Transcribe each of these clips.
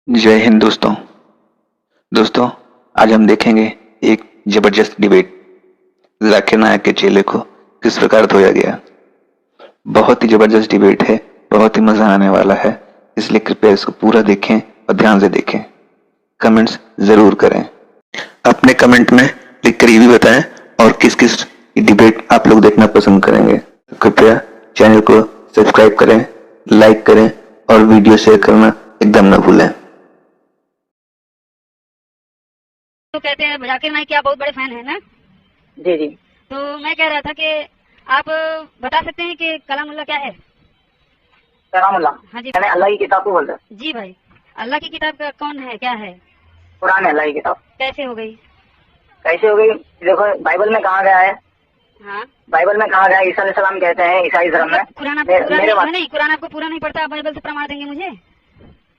जय हिंद दोस्तों आज हम देखेंगे एक जबरदस्त डिबेट। जाकिर नायक के चेले को किस प्रकार धोया गया। बहुत ही जबरदस्त डिबेट है, बहुत ही मजा आने वाला है, इसलिए कृपया इसको पूरा देखें और ध्यान से देखें। कमेंट्स जरूर करें, अपने कमेंट में लिख कर ये भी बताएं और किस किस डिबेट आप लोग देखना पसंद करेंगे। कृपया चैनल को सब्सक्राइब करें, लाइक करें और वीडियो शेयर करना एकदम न भूलें। तो कहते हैं जाकिर नाइक के आप बहुत बड़े फैन हैं ना? जी जी। तो मैं कह रहा था कि आप बता सकते हैं कि कलामुल्लाह क्या है? कलामुल्लाह? हाँ जी। मैंने अल्लाह की किताब को बोल रहा। जी भाई, अल्लाह की किताब का कौन है, क्या है? कुरान है अल्लाह की किताब। कैसे हो गई? कैसे हो गई? देखो बाइबल में कहा गया है। हाँ, बाइबल में कहा गया है, ईसा अलैहिस्सलाम कहते हैं ईसाई धर्म में। कुरान आपको कुरान आपको पूरा नहीं पढ़ता, आप बाइबल से प्रमाण देंगे मुझे?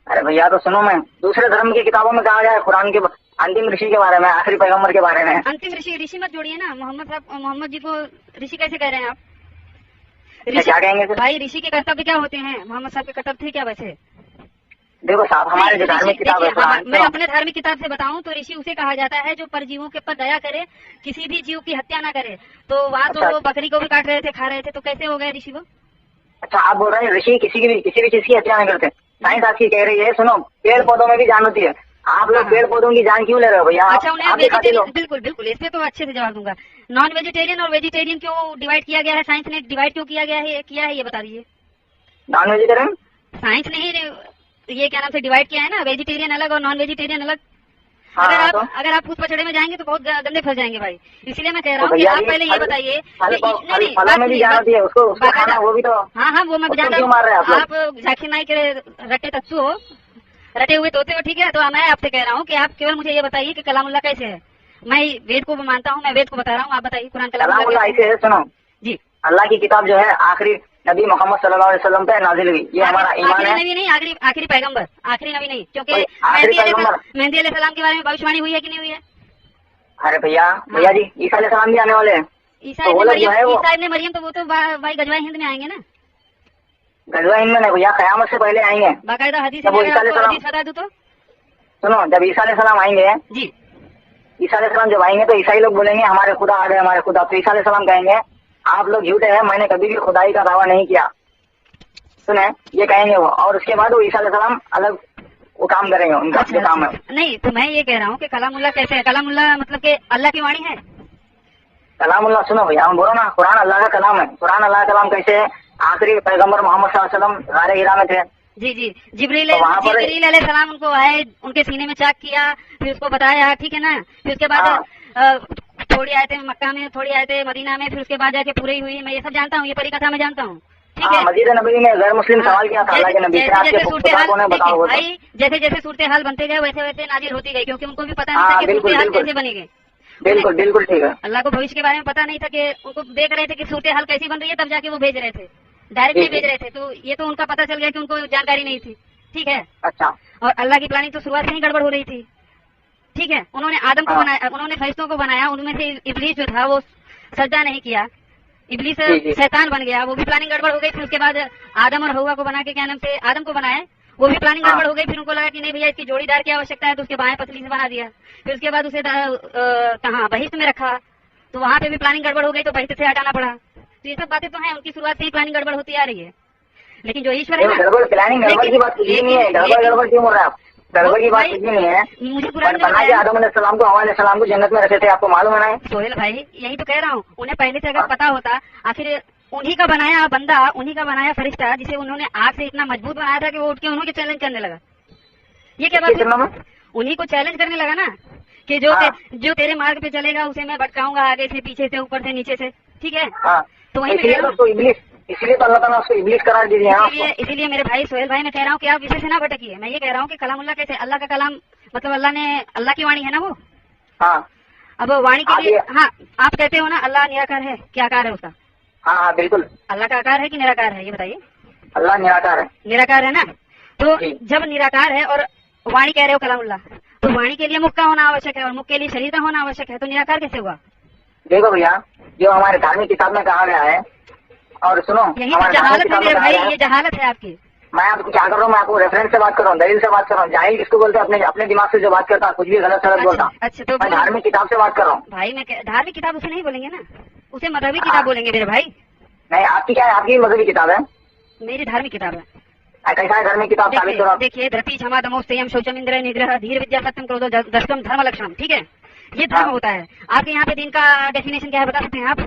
अरे भैया तो सुनो, मैं दूसरे धर्म की किताबों में कहा गया है कुरान के अंतिम ऋषि के बारे में, आखिरी पैगंबर के बारे में। अंतिम ऋषि मत जोड़िए ना, मोहम्मद जी को ऋषि कैसे कह रहे हैं आप? क्या कहेंगे भाई, ऋषि के कर्तव्य क्या होते हैं? मोहम्मद साहब के कर्तव्य थे क्या वैसे? देखो साहब, हमारे जो धार्मिक किताब है, मैं अपने धार्मिक किताब से बताऊं तो ऋषि उसे कहा जाता है जो परजीवों के ऊपर दया करे, किसी भी जीव की हत्या ना करे। तो वहाँ तो वो बकरी को भी काट रहे थे, खा रहे थे, तो कैसे हो गए ऋषि वो? अच्छा, आप बोल रहे हैं ऋषि किसी भी चीज की हत्या नहीं करते? साइंस आपकी कह रही है, सुनो, पेड़ पौधों में भी जान होती है। आप लोग पेड़ पौधों की जान क्यों ले रहे हो भैया? अच्छा, उन्हें वेजिटेरियन, बिल्कुल इस पे तो अच्छे से जवाब दूंगा। नॉन वेजिटेरियन और वेजिटेरियन क्यों डिवाइड किया गया है? साइंस ने डिवाइड क्यों किया है ये बता दीजिए। नॉन वेजिटेरियन साइंस ने ही ये क्या नाम से डिवाइड किया है ना, वेजिटेरियन अलग और नॉन वेजिटेरियन अलग। हाँ, अगर आप उस पछड़े में जाएंगे तो बहुत गंदे फंस जाएंगे भाई। इसलिए मैं कह रहा हूँ कि आप पहले ये बताइए। हाँ, वो मैं जानता हूँ। आप जाकिर नाइक के रट्टे तत्सु हो, रटे हुए तोते हो, ठीक है? तो मैं आपसे कह रहा हूँ कि आप केवल मुझे ये बताइए कि कलामुल्लाह कैसे है। मैं वेद को मानता हूँ, मैं वेद को बता रहा हूँ, आप बताइए कुरान कलामुल्लाह ऐसे है। सुनो जी, अल्लाह की किताब जो है आखिरी नबी मोहम्मद सल्लल्लाहु अलैहि वसल्लम पे नाजिल हुई, ये हमारा ईमान है। नबी नहीं, आखिरी पैगंबर, आखिरी नबी नहीं, क्योंकि मेहदी अलैहिस्सलाम के बारे में भविष्यवाणी हुई है कि नहीं हुई है? अरे भैया जी, ईसा अलैहिस्सलाम भी आने वाले हैं। ईसा इब्ने मरियम तो वो तो भाई गजवा हिंद में आएंगे ना? गजवा हिंद में नहीं भैया, कयामत से पहले आएंगे। बाकायदा हदीस बता दूं तो सुनो, जब ईसा अलैहिस्सलाम आएंगे जी, ईसा अलैहिस्सलाम जब आएंगे तो ईसाई लोग बोलेंगे हमारे खुदा आ गए, हमारे खुदा। तो ईसा अलैहिस्सलाम कहेंगे आप लोग झूठे हैं, मैंने कभी भी खुदाई का दावा नहीं किया। सुने, ये कहेंगे वो, और उसके बाद वो ईसा अलैहिस्सलाम अलग वो काम करेंगे, उनका अपने काम है। नहीं, तो मैं ये कह रहा हूँ कि कलामुल्लाह कैसे है? कलामुल्लाह मतलब कि अल्लाह की वाणी है। कलामुल्लाह सुनो भैया, हम बोलो ना, कुरान अल्लाह का कलाम है। कुरान अल्लाह का कलाम कैसे है? आखिरी पैगंबर मोहम्मद सल्लल्लाहु अलैहि वसल्लम गारे हिरा में थे। जी, जिब्रील अलैहिस्सलाम उनको आए, उनके सीने में चाक किया, फिर उसको बताया, ठीक है ना? फिर उसके बाद थोड़ी आए थे मक्का में, थोड़ी आए थे मदीना में, फिर उसके बाद जाके पूरी हुई। मैं ये सब जानता हूँ, ये परिकथा मैं जानता हूँ, ठीक है? मस्जिद नबी में गैर मुस्लिम सवाल किया था अल्लाह के नबी से, आपके ने बताओ भाई। जैसे सूरत हाल बनते गए वैसे नाजिल होती गई, क्योंकि उनको भी पता नहीं था कि सूरत हाल कैसे बनेगी। बिल्कुल ठीक है। अल्लाह को भविष्य के बारे में पता नहीं था, कि उनको देख रहे थे कि सूरत हाल कैसी बन रही है, तब जाके वो भेज रहे थे, डायरेक्ट नहीं भेज रहे थे। तो ये तो उनका पता चल गया कि उनको जानकारी नहीं थी, ठीक है? अच्छा। और अल्लाह की प्लानिंग तो शुरुआत से ही गड़बड़ हो रही थी, ठीक है? उन्होंने आदम को बनाया, उन्होंने फरिश्तों को बनाया, उनमें से इब्लीस जो था वो सजदा नहीं किया, इब्लीस शैतान बन गया, वो भी प्लानिंग गड़बड़ हो गई। फिर उसके बाद आदम और हव्वा को बना के क्या नाम से आदम को बनाया, वो भी प्लानिंग गड़बड़ हो गई। फिर उनको लगा कि नहीं भैया इसकी जोड़ीदार की आवश्यकता है, तो उसके बाएं पतली से बना दिया। फिर उसके बाद उसे कहाँ बहिश्त में रखा, तो वहाँ पे भी प्लानिंग गड़बड़ हो गई, तो बहिश्त से हटाना पड़ा। तो ये सब बातें तो हैं, उनकी शुरुआत से ही प्लानिंग गड़बड़ होती आ रही है। लेकिन जो ईश्वर है ना, प्लानिंग गड़बड़ की बात नहीं है, गड़बड़ क्यों हो रहा है? गड़बड़ की बात कुछ नहीं है। मुझे आदम अलैहिस्सलाम को हव्वा अलैहिस्सलाम को जन्नत में रखे थे, आपको मालूम है ना? सोहेल भाई, यही तो कह रहा हूँ, उन्हें पहले से अगर पता होता, आखिर उन्हीं का बनाया बंदा, उन्हीं का बनाया फरिश्ता, जिसे उन्होंने आग से इतना मजबूत बनाया था कि वो उठ के उन्होंने चैलेंज करने लगा। ये क्या बात है? उन्हीं को चैलेंज करने लगा ना, कि जो तेरे मार्ग पे चलेगा उसे मैं भटकाऊंगा, आगे से, पीछे से, ऊपर से, नीचे से, ठीक है? तो वही इसलिए तो अल्लाह ताला उसको इब्लीस करार दे दिया। इसीलिए मेरे भाई सोहेल भाई, मैं कह रहा हूँ कि आप विषय से ना भटकिए। मैं ये कह रहा हूँ कि कलामुल्लाह कैसे? अल्लाह का कलाम मतलब अल्लाह की वाणी है ना वो। हाँ। अब वाणी के लिए, हाँ, आप कहते हो ना अल्लाह निराकार है, क्या आकार है उसका? हाँ, बिल्कुल। अल्लाह का आकार है कि निराकार है, ये बताइए। अल्लाह निराकार है। निराकार है ना? तो जब निराकार है और वाणी कह रहे हो कलामुल्लाह, तो वाणी के लिए मुख का होना आवश्यक है और मुख के लिए शरीर का होना आवश्यक है, तो निराकार कैसे हुआ? देखो भैया, जो हमारे धार्मिक किताब में कहा गया है, और सुनो, यही तो जहालत है मेरे भाई, ये जहालत है आपकी। मैं आपको क्या कर रहा हूँ, मैं आपको रेफरेंस से बात कर रहा हूँ, दलील से बात कर रहा हूँ। जाहिल किसको बोलते हैं? अपने अपने दिमाग से जो बात करता है, कुछ भी गलत सलत बोलता। अच्छा तो मैं धार्मिक किताब से बात कर रहा हूँ भाई, मैं धार्मिक किताब उसे नहीं बोलेंगे ना, उसे मजहबी किताब बोलेंगे मेरे भाई। नहीं, आपकी क्या है? आपकी मजहबी किताब है? मेरी धार्मिक किताब है। कैसा है धार्मिक किताब? साबित करो। देखिए, धरती क्षमा दमो संयम शौचम इंद्र निग्रह धीर विद्या सत्यम क्रोधो दशकम धर्म लक्षणम, ठीक है, ये धर्म होता है। आपके यहाँ पे दीन का डेफिनेशन क्या है, बता सकते हैं आप?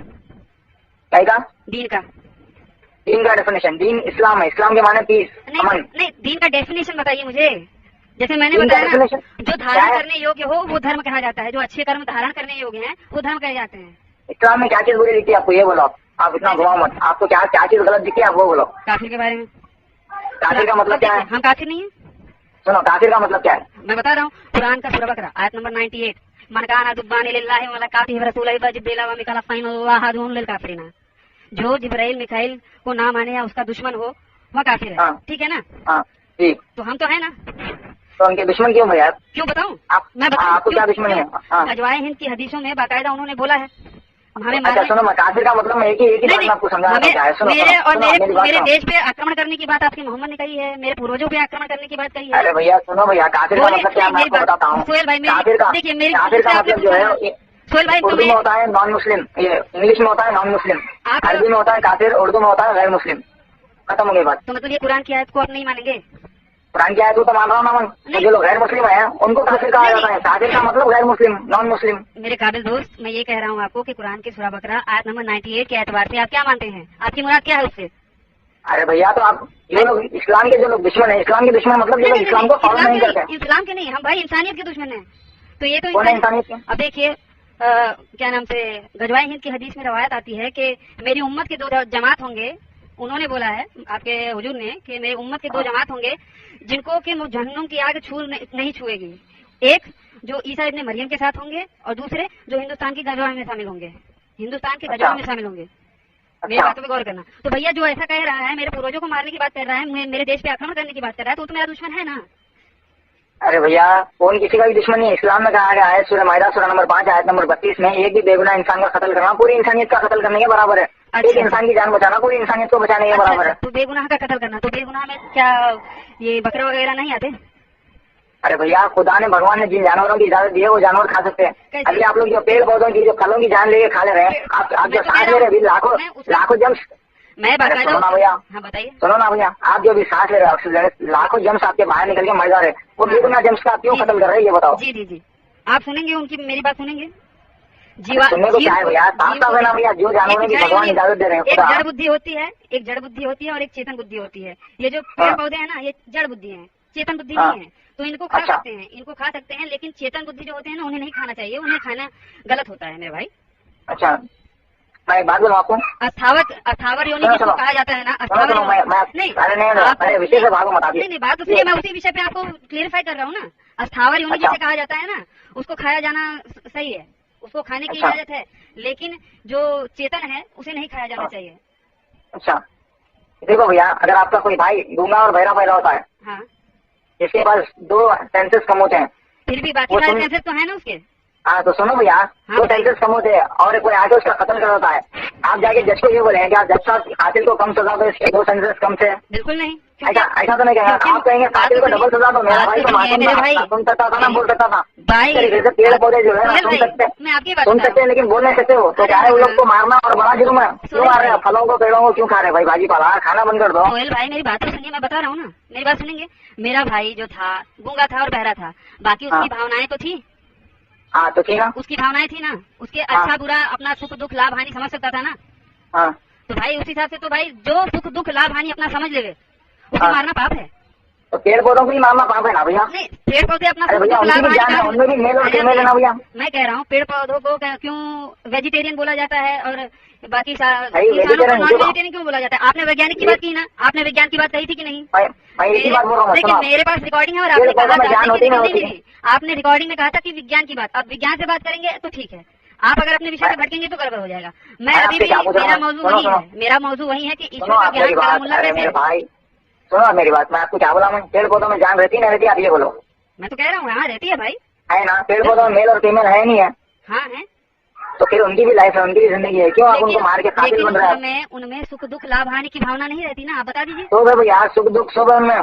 क्या का? दीन का? दीन का डेफिनेशन? दीन इस्लाम है, इस्लाम के माने पीस, अमन। नहीं, दीन का डेफिनेशन बताइए मुझे। जैसे मैंने बताया ना, जो धारण करने योग्य हो वो धर्म कहा जाता है, जो अच्छे कर्म धारण करने योग्य हैं वो धर्म कहे जाते हैं। इस्लाम में क्या चीज बुरी दिखती है आपको, ये बोलो। आप इतना घुमाओ मत, आपको क्या क्या चीज गलत दिखती है आप वो बोलो। काफिर के बारे में। काफिर का मतलब क्या है? हम काफिर नहीं है। सुनो, काफिर का मतलब क्या है? मैं बता रहा हूँ, कुरान का सूरह बकरा आयत नंबर 98, मन काना दुब्बान लिल्लाहि व मलाकातिहि व रसूलिहि व जिब्रील व मीकाईल फइन्नल्लाह अदुव्वुन लिल काफिरीन। जो जिब्राइल मिकाइल को ना माने या उसका दुश्मन हो वह काफिर है, ठीक है ना? हाँ ठीक। तो हम तो है ना, तो उनके दुश्मन क्यों भैया? क्यों बताऊं? मैं बताऊं आपको क्या दुश्मन है? गजवाए हिंद की हदीसों में बाकायदा उन्होंने बोला है हमें। अच्छा सुनो, मैं काफिर का मतलब मैं एक ही बात आपको समझाना चाहता हूं। सुनो, मेरे देश पे आक्रमण करने की बात आपके मोहम्मद ने कही है, मेरे पूर्वजों पे आक्रमण करने की बात कही है। अरे भैया सुनो भैया, काफिर का मतलब क्या मैं आपको बताता हूँ। सोहेल भाई, देखिए मेरे काफिर का मतलब जो है, सोहेल भाई, उर्दू में होता है नॉन मुस्लिम, ये इंग्लिश में होता है नॉन मुस्लिम, अरबी में होता है काफिर, उर्दू में होता है गैर मुस्लिम। खत्म हो गई बात। तो मतलब ये कुरान की आयत को आप नहीं मानेंगे? कुरान की आयत को तो मान रहा हूँ ना मैं। जो लोग गैर मुस्लिम है उनको काफिर कहा जाता है। काफिर का मतलब गैर मुस्लिम, नॉन मुस्लिम। मेरे काबिल दोस्त, मैं ये कह रहा हूँ आपको कि कुरान के सूरह बकरा आयत नंबर 98 के एतबार से आप क्या मानते हैं? आपकी मुराद क्या है उससे? अरे भैया, तो आप ये लोग इस्लाम के जो लोग दुश्मन है, इस्लाम के दुश्मन मतलब जो लोग इस्लाम को फॉलो नहीं करते। इस्लाम के नहीं, हम भाई इंसानियत के दुश्मन है। तो ये तो इंसानियत के। अब देखिए, क्या नाम से, गजवाए हिंद की हदीस में रवायत आती है कि मेरी उम्मत के 2 जमात होंगे। उन्होंने बोला है आपके हुजूर ने कि मेरी उम्मत के 2 जमात होंगे जिनको कि जहन्नुम की आग नहीं छुएगी। एक जो ईसा इब्ने मरियम के साथ होंगे और दूसरे जो हिंदुस्तान की गजवा में शामिल होंगे, हिंदुस्तान के गजवा में शामिल होंगे। मेरी बातों पे गौर करना। तो भैया जो ऐसा कह रहा है, मेरे पूर्वजों को मारने की बात कर रहा है, मेरे देश पे आक्रमण करने की बात कर रहा है, तो मेरा दुश्मन है ना? अरे भैया, कौन किसी का भी दुश्मन नहीं है। इस्लाम में कहा गया है सूरह माइदा सूरह नंबर 5 आयत नंबर 32 में, एक भी बेगुनाह इंसान का कत्ल करना पूरी इंसानियत का कत्ल करने के बराबर है। एक इंसान की जान बचाना पूरी इंसानियत को बचाने के बराबर है। तो बेगुनाह का कत्ल करना, तो बेगुनाह में क्या ये बकरा वगैरह नहीं आते? अरे भैया, खुदा ने, भगवान ने जिन जानवरों की इजाजत दी है वो जानवर खा सकते हैं। अभी आप लोग जो पेड़ पौधों की, जो फलों की जान लेके खा ले रहे हैं, आप जो सांस ले रहे हैं अभी लाखों जम्स। मैं सुनो ना भैया, हाँ बताइए। सुनो ना भैया, आप जो भी सांस ले रहे हैं ऑक्सीजन, लाखों जम्स आपके बाहर निकल के मर जा रहे हैं, वो बेगुनाह जम्स का क्यों खत्म कर रहे हैं, ये बताओ। जी जी जी, आप सुनेंगे उनकी, मेरी बात सुनेंगे? सुनने को क्या है भैया, साफ है ना भैया, जो जानवरों की भगवान इजाजत दे रहे हैं। एक जड़ बुद्धि होती है, एक जड़ बुद्धि होती है और एक चेतन बुद्धि होती है। ये जो पेड़ पौधे हैं ना, ये जड़ बुद्धि है, चेतन बुद्धि नहीं है। तो इनको खा सकते हैं, इनको खा सकते हैं, लेकिन चेतन बुद्धि जो होते हैं ना, उन्हें नहीं खाना चाहिए, उन्हें खाना गलत होता है मेरे भाई। अच्छा, मैं एक बात बोलूं आपको, अस्थावर योनि जिसको कहा जाता है ना, अस्थावर नहीं, विषय से भागो मत। नहीं बात तो सुनिए, मैं उसी विषय पे आपको क्लियरिफाई कर रहा हूँ ना। अस्थावर योनि जिसे कहा जाता है ना, उसको खाया जाना सही है, उसको खाने की इजाजत है, लेकिन जो चेतन है उसे नहीं खाया जाना चाहिए। अच्छा देखो भैया, अगर आपका कोई भाई गूंगा और बहरा पैदा होता है, हाँ, जिसके पास 2 सेंसेस कम होते हैं, फिर भी बाकी सारे सेंसेस तो है ना उसके। हाँ तो सुनो भैया, 2 सेंसेस कम होते हैं और कोई आगे उसका कत्ल कर देता है, आप जाके जज को ये बोलेंगे कि आप जज साहब कातिल को कम सजा दो, इसके 2 सेंसेस कम से? बिल्कुल नहीं। ऐसा तो नहीं कहेंगे। आप कहेंगे कातिल को डबल सजा दो। मेरा भाई तो मासूम था, सुन सकता था ना, बोल सकता था भाई। पेड़ पौधे जो है ना सुन सकते हैं, लेकिन बोल नहीं सकते हो। तो क्या है, उन लोग को मारना और बड़ा जुर्म है। क्यों मार रहे हैं? फलों को, पेड़ों को क्यों खा रहे हैं भाई? भाजी पाला खाना बंद कर दो। सोहेल भाई मेरी बात तो सुनिए, मैं बता रहा हूँ ना, मेरी बात सुनेंगे। मेरा भाई जो था गूंगा था और बहरा था, बाकी उसकी भावनाएं तो थी। हाँ तो ठीक है, उसकी भावनाएं थी ना, उसके अच्छा बुरा अपना सुख दुख लाभ हानि समझ सकता था ना। हाँ तो भाई उस हिसाब से तो भाई जो सुख दुख लाभ हानि अपना समझ ले, उसे मारना पाप है। तो पेड़ पौधों को ही मारना पाप है ना भैया? नहीं, पेड़ पौधे अपना सुख दुख लाभ हानि, उनमें भी मेल और फीमेल है ना भैया। मैं कह रहा हूँ पेड़ पौधों को क्यों वेजिटेरियन बोला जाता है और बाकी वेजिटेरियन क्यों बोला जाता है? आपने वैज्ञानिक की बात की ना, आपने विज्ञान की बात कही थी कि नहीं? लेकिन मेरे पास रिकॉर्डिंग है और आपने कहा, आपने रिकॉर्डिंग में कहा था कि विज्ञान की बात। अब विज्ञान से बात करेंगे तो ठीक है, आप अगर अपने विषय से भटकेंगे तो गड़बड़ हो जाएगा। मैं अभी भी, मेरा मौजू वही है, मेरा मौजू वही है कि ईश्वर का ज्ञान कलामुल्लाह कैसे है। भाई सुनो मेरी बात, मैं आपको क्या बोला, मैं पेड़ पौधों में जान रहती नहीं रहती, आप ये बोलो। मैं तो कह रहा हूँ हाँ रहती है भाई, है ना? पेड़ पौधों में मेल और फीमेल है नहीं है? हाँ है। तो फिर उनकी भी लाइफ है, उनकी भी जिंदगी है, क्यों आप उनको मार के कातिल बन रहे हैं? उनमें सुख दुख लाभ हानि की भावना नहीं रहती ना, आप बता दीजिए। तो भैया सुख दुख सब है उनमें।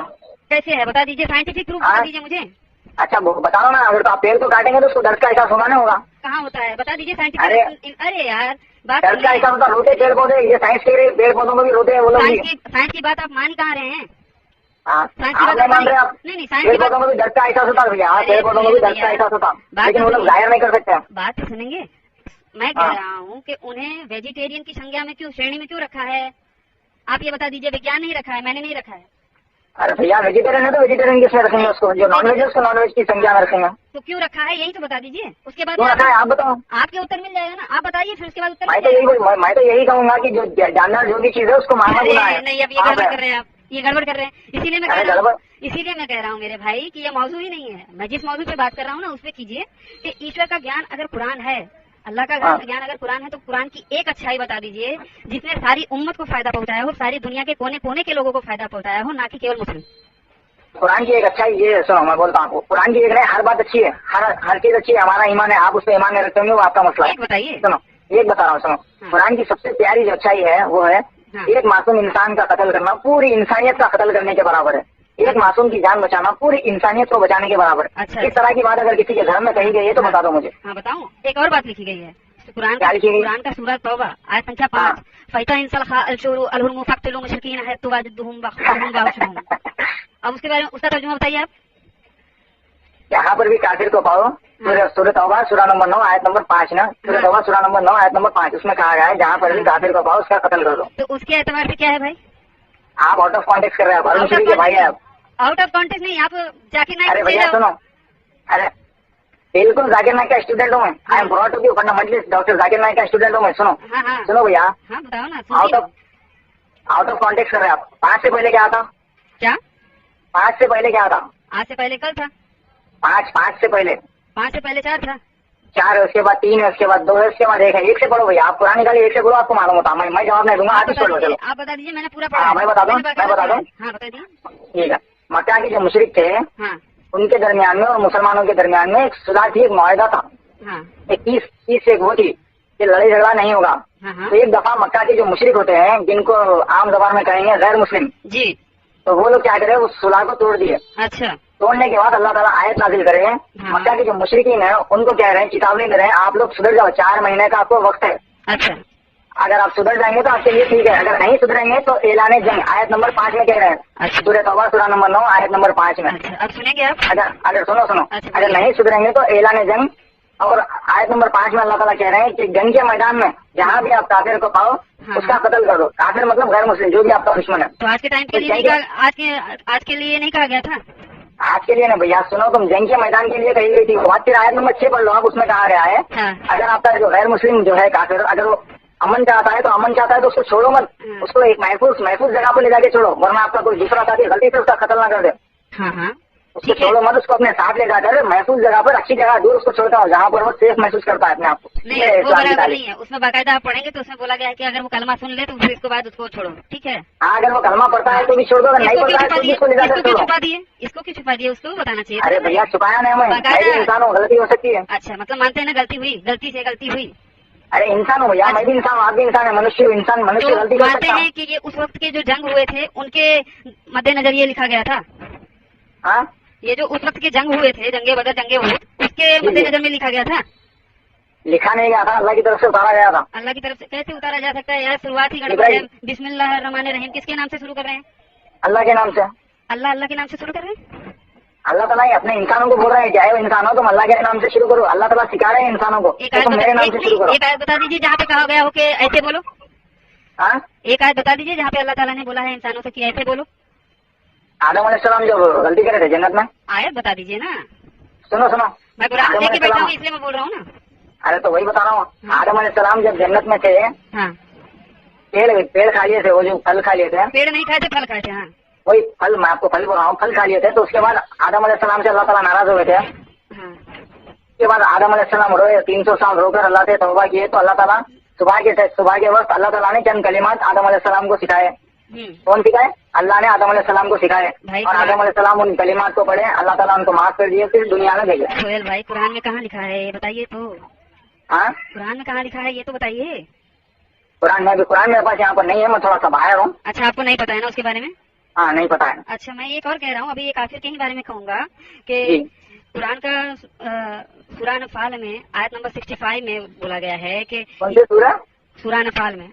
कैसे है बता दीजिए, साइंटिफिक प्रूफ बता दीजिए मुझे। अच्छा वो बताओ ना, अगर तो आप पेड़ को काटेंगे तो उसको दर्द का एहसास होना नहीं होगा। कहाँ होता है बता दीजिए साइंटिफिक। अरे यार बात दर्द का एहसास होता, रोते पेड़ पौधे, ये साइंस के रही, पेड़ पौधों में भी रोते हैं वो लोग भी। साइंस की बात आप मान कहाँ रहे हैं? आप नहीं मान रहे आप? नहीं पेड़ पौधों में भी दर्द का एहसास होता है भैया, पेड़ पौधों में भी दर्द का एहसास होता, लेकिन वो लोग जाहिर नहीं कर सकते। बात तो सुनेंगे, मैं कह रहा हूँ कि उन्हें वेजिटेरियन की संज्ञा में क्यों, श्रेणी में क्यों रखा है? आप ये बता दीजिए। विज्ञान नहीं रखा है, मैंने नहीं रखा है। अरे भैया वेजिटेरियन है तो वेजिटेरियन किसमें रखेंगे उसको, जो नॉनवेज है उसको नॉनवेज की संज्ञा में रखेंगे। तो क्यों रखा है यही तो बता दीजिए, उसके बाद क्यों रखा है आप बताओ। आपके उत्तर मिल जाएगा ना, आप बताइए फिर उसके बाद उत्तर। मैं तो यही कहूँगा कि जो जानवर जो भी चीज है उसको मारना गुनाह है। नहीं, अब ये गड़बड़ कर रहे हैं आप, ये गड़बड़ कर रहे हैं। इसीलिए मैं कह रहा हूँ मेरे भाई कि ये मौजूद ही नहीं है। मैं जिस मौजूद पे बात कर रहा हूँ ना उस पे कीजिए कि ईश्वर का ज्ञान अगर कुरान है, अल्लाह का ज्ञान अगर कुरान है, तो कुरान की एक अच्छाई बता दीजिए जिसने सारी उम्मत को फायदा पहुंचाया हो, सारी दुनिया के कोने कोने के लोगों को फायदा पहुंचाया हो, ना कि केवल मुस्लिम। कुरान की एक अच्छाई ये सुनो, मैं बोलता हूँ कुरान की एक नहीं, हर बात अच्छी है, हर चीज अच्छी है। हमारा ईमान है, आप उस पर ईमान नहीं रखते होंगे, वो आपका मसला है। बताइए। सुनो एक बता रहा हूँ, सुनो। कुरान की सबसे प्यारी जो अच्छाई है वो है एक मासूम इंसान का कत्ल करना पूरी इंसानियत का कत्ल करने के बराबर है। एक मासूम की जान बचाना पूरी इंसानियत को बचाने के बराबर है। इस तरह की बात अगर किसी के धर्म में कही गई है तो बता दो मुझे। हाँ बताऊँ, एक और बात लिखी गई है कुरान का सूरह तौबा आयत संख्या 5, फैता इंसलखा अलशुरू अलहुरमु फक्तलू मुशरिकीन है तुवाजिदुहुम बखुहुम बाउशुहुम। अब उसके बारे में उसका तर्जुमा बताइए आप। यहाँ पर भी काफिर को पाओ, सूरह तौबा सूरह नंबर 9 आयत नंबर 5 ना, सूरह तौबा सूरह नंबर 9 आयत नंबर 5 उसमें कहा गया है जहाँ पर भी काफिर को पाओ उसका कत्ल कर दो। तो उसके एतबार से क्या है भाई? आप आउट ऑफ कॉन्टेक्स्ट कर रहे हैं, मुस्लिम के भाई है आप। आउट ऑफ कॉन्टेक्स्ट नहीं, आप जाकिर नाइक। अरे भैया सुनो, अरे बिल्कुल जाकिर नाइक का स्टूडेंट हूँ मैं। I am brought to be fundamentalist, doctor Zakir Naik का स्टूडेंट हूँ मैं। सुनो सुनो भैया, बताओ ना। आउट ऑफ कॉन्टेक्स्ट कर रहे हैं आप। 5 से पहले क्या था? क्या 5 से पहले क्या था? आज से पहले कल था। 5 से पहले 4 था। 4 है, उसके बाद 3 है, उसके बाद 2 है, उसके बाद 1 है। 1 से पढ़ो भैया, आप पुरानी गाली 1 से पढ़ो, आपको मालूम होता। मैं जवाब नहीं दूंगा, आप ही पढ़ लो। चलो आप बता दीजिए, मैंने पूरा पढ़ा। मैं बता दूं। हाँ बताइए। ठीक है, मक्का के जो मुशरिक थे उनके दरमियान में और मुसलमानों के दरमियान में एक सुलह थी, एक मुआहदा था। एक 30 से एक वो थी कि लड़ाई झगड़ा नहीं होगा। तो एक दफा मक्का के जो मुशरिक होते हैं, जिनको आम जबान में कहेंगे गैर मुस्लिम जी, तो वो लोग क्या करे, उस सुलह को तोड़ दिए। अच्छा, तोड़ने के बाद अल्लाह ताला आयत नाजिल करें, मक्का के जो मुशरिकीन है उनको कह रहे हैं, चेतावनी दे रहे हैं, आप लोग सुधर जाओ, 4 महीने का आपको वक्त है। अच्छा, अगर आप सुधर जाएंगे तो आपके लिए ठीक है, अगर नहीं सुधरेंगे तो ऐलान जंग आयत नंबर 5 में कह रहे हैं। सूरह तौबा सूरह नंबर 9 आयत नंबर 5 में। अब सुनेंगे आप। अगर सुनो अगर नहीं सुधरेंगे तो ऐलान जंग। और आयत नंबर 5 में अल्लाह ताला कह रहे हैं कि जंग के मैदान में जहाँ भी आप काफिर को पाओ उसका कत्ल कर दो। काफिर मतलब गैर मुस्लिम, जो भी आपका दुश्मन है। तो आज के टाइम के लिए आज के लिए नहीं कहा गया था? आज के लिए ना भैया, सुनो, तुम जंग के मैदान के लिए कही गई थी बात। फिर आयत नंबर 6 पढ़ लो आप, उसमें कहा गया है अगर आपका जो गैर मुस्लिम जो है काफिर, अगर वो अमन चाहता है तो अमन चाहता है तो उसको छोड़ो मत, उसको एक महफूज जगह पर ले जाके छोड़ो, वरना आपका कोई दूसरा साथी गलती से उसका कत्ल ना कर दे। उसको छोड़ो मत, उसको अपने साथ ले जाकर महफूज जगह पर, अच्छी जगह दूर उसको छोड़ता हूँ जहाँ पर वो सेफ महसूस करता है अपने आप को। नहीं, वो बराबर नहीं है, उसमें बाकायदा आप पढ़ेंगे तो उसमें बोला गया है कि अगर वो कलमा सुन ले तो फिर इसके बाद उसको छोड़ो। ठीक है, हाँ, अगर वो कलमा पढ़ता है तो भी छोड़ दो, अगर नहीं पढ़ता है तो इसको ले जाकर छोड़ो। इसको क्यों छुपा दिए? उसको बताना चाहिए। अरे भैया छुपाया नहीं, मैं इंसान हूँ, गलती हो सकती है। अच्छा, मतलब मानते हैं ना गलती हुई, गलती हुई। अरे इंसान हो भैया, मैं भी इंसान हूँ, आप भी इंसान है, मनुष्य गलती कर सकता है। हैं कि ये उस वक्त के जो जंग हुए थे उनके मद्देनजर ये लिखा गया था। हाँ, ये जो उस वक्त के जंग हुए थे, जंगे बदर जंगे हुए, उसके मद्देनजर में लिखा गया था? लिखा नहीं गया था, अल्लाह की तरफ से उतारा गया था। अल्लाह की तरफ से कैसे उतारा जा सकता है यार? शुरुआत ही गड़बड़ है। बिस्मिल्लाहिर्रहमानिर्रहीम किसके नाम से शुरू कर रहे हैं? अल्लाह के नाम से। अल्लाह के नाम से शुरू कर रहे हैं? अल्लाह ताला अपने इंसानों को बोल रहे हैं, चाहे वो इंसान हो तुम अल्लाह के नाम से शुरू करो। अल्लाह ताला सिखा रहे हैं इंसानों को, तुम मेरे नाम से शुरू करो। एक आयत बता दीजिए जहाँ पे कहा गया हो कि ऐसे बोलो। हाँ, एक आयत बता दीजिए जहाँ पे अल्लाह ताला ने बोला है इंसानों से कि ऐसे बोलो। आदम अलैहिस्सलाम जो गलती करे थे जन्नत में, आयत बता दीजिए ना। सुनो मैं कुरान लेके बैठा हूँ इसलिए मैं बोल रहा हूँ ना। अरे तो वही बता रहा हूँ। आदम अलैहिस्सलाम जब जन्नत में थे, पेड़ खा लिए थे, वो जो फल खा लिए थे। पेड़ नहीं खाए थे, फल खाए थे। हाँ, वही फल, मैं आपको फल बोल रहा हूँ, फल खा लिए थे। तो उसके बाद आदम अलैहिस्सलाम से अल्लाह ताला नाराज हो गए थे। उसके बाद आदम अलैहिस्सलाम रोए, 300 साल रोकर अल्लाह से तौबा किए। तो अल्लाह ताला सुबह के वक्त अल्लाह ताला ने चंद कलिमात आदम अलैहिस्सलाम को सिखाए। कौन सिखाए? अल्लाह ने आदम अलैहिस्सलाम को सिखाए। और आदम अलैहिस्सलाम उन कलिमात को पढ़े, अल्लाह ताला उनको माफ कर दिए, फिर दुनिया में भेजे। सोहेल भाई, कुरान में कहाँ लिखा है बताइए तो? हाँ, कुरान में कहाँ लिखा है ये तो बताइए। कुरान में भी, कुरान मेरे पास यहाँ पर नहीं है, मैं थोड़ा सा बाहर हूँ। अच्छा, आपको नहीं पता है ना उसके बारे में? हाँ, नहीं पता है। अच्छा, मैं एक और कह रहा हूँ, अभी ये काफिर के ही बारे में कहूंगा जी। कि कुरान का सूरह अनफाल में आयत नंबर 65 में बोला गया है कि कौन सी सूरह? सूरह अनफाल में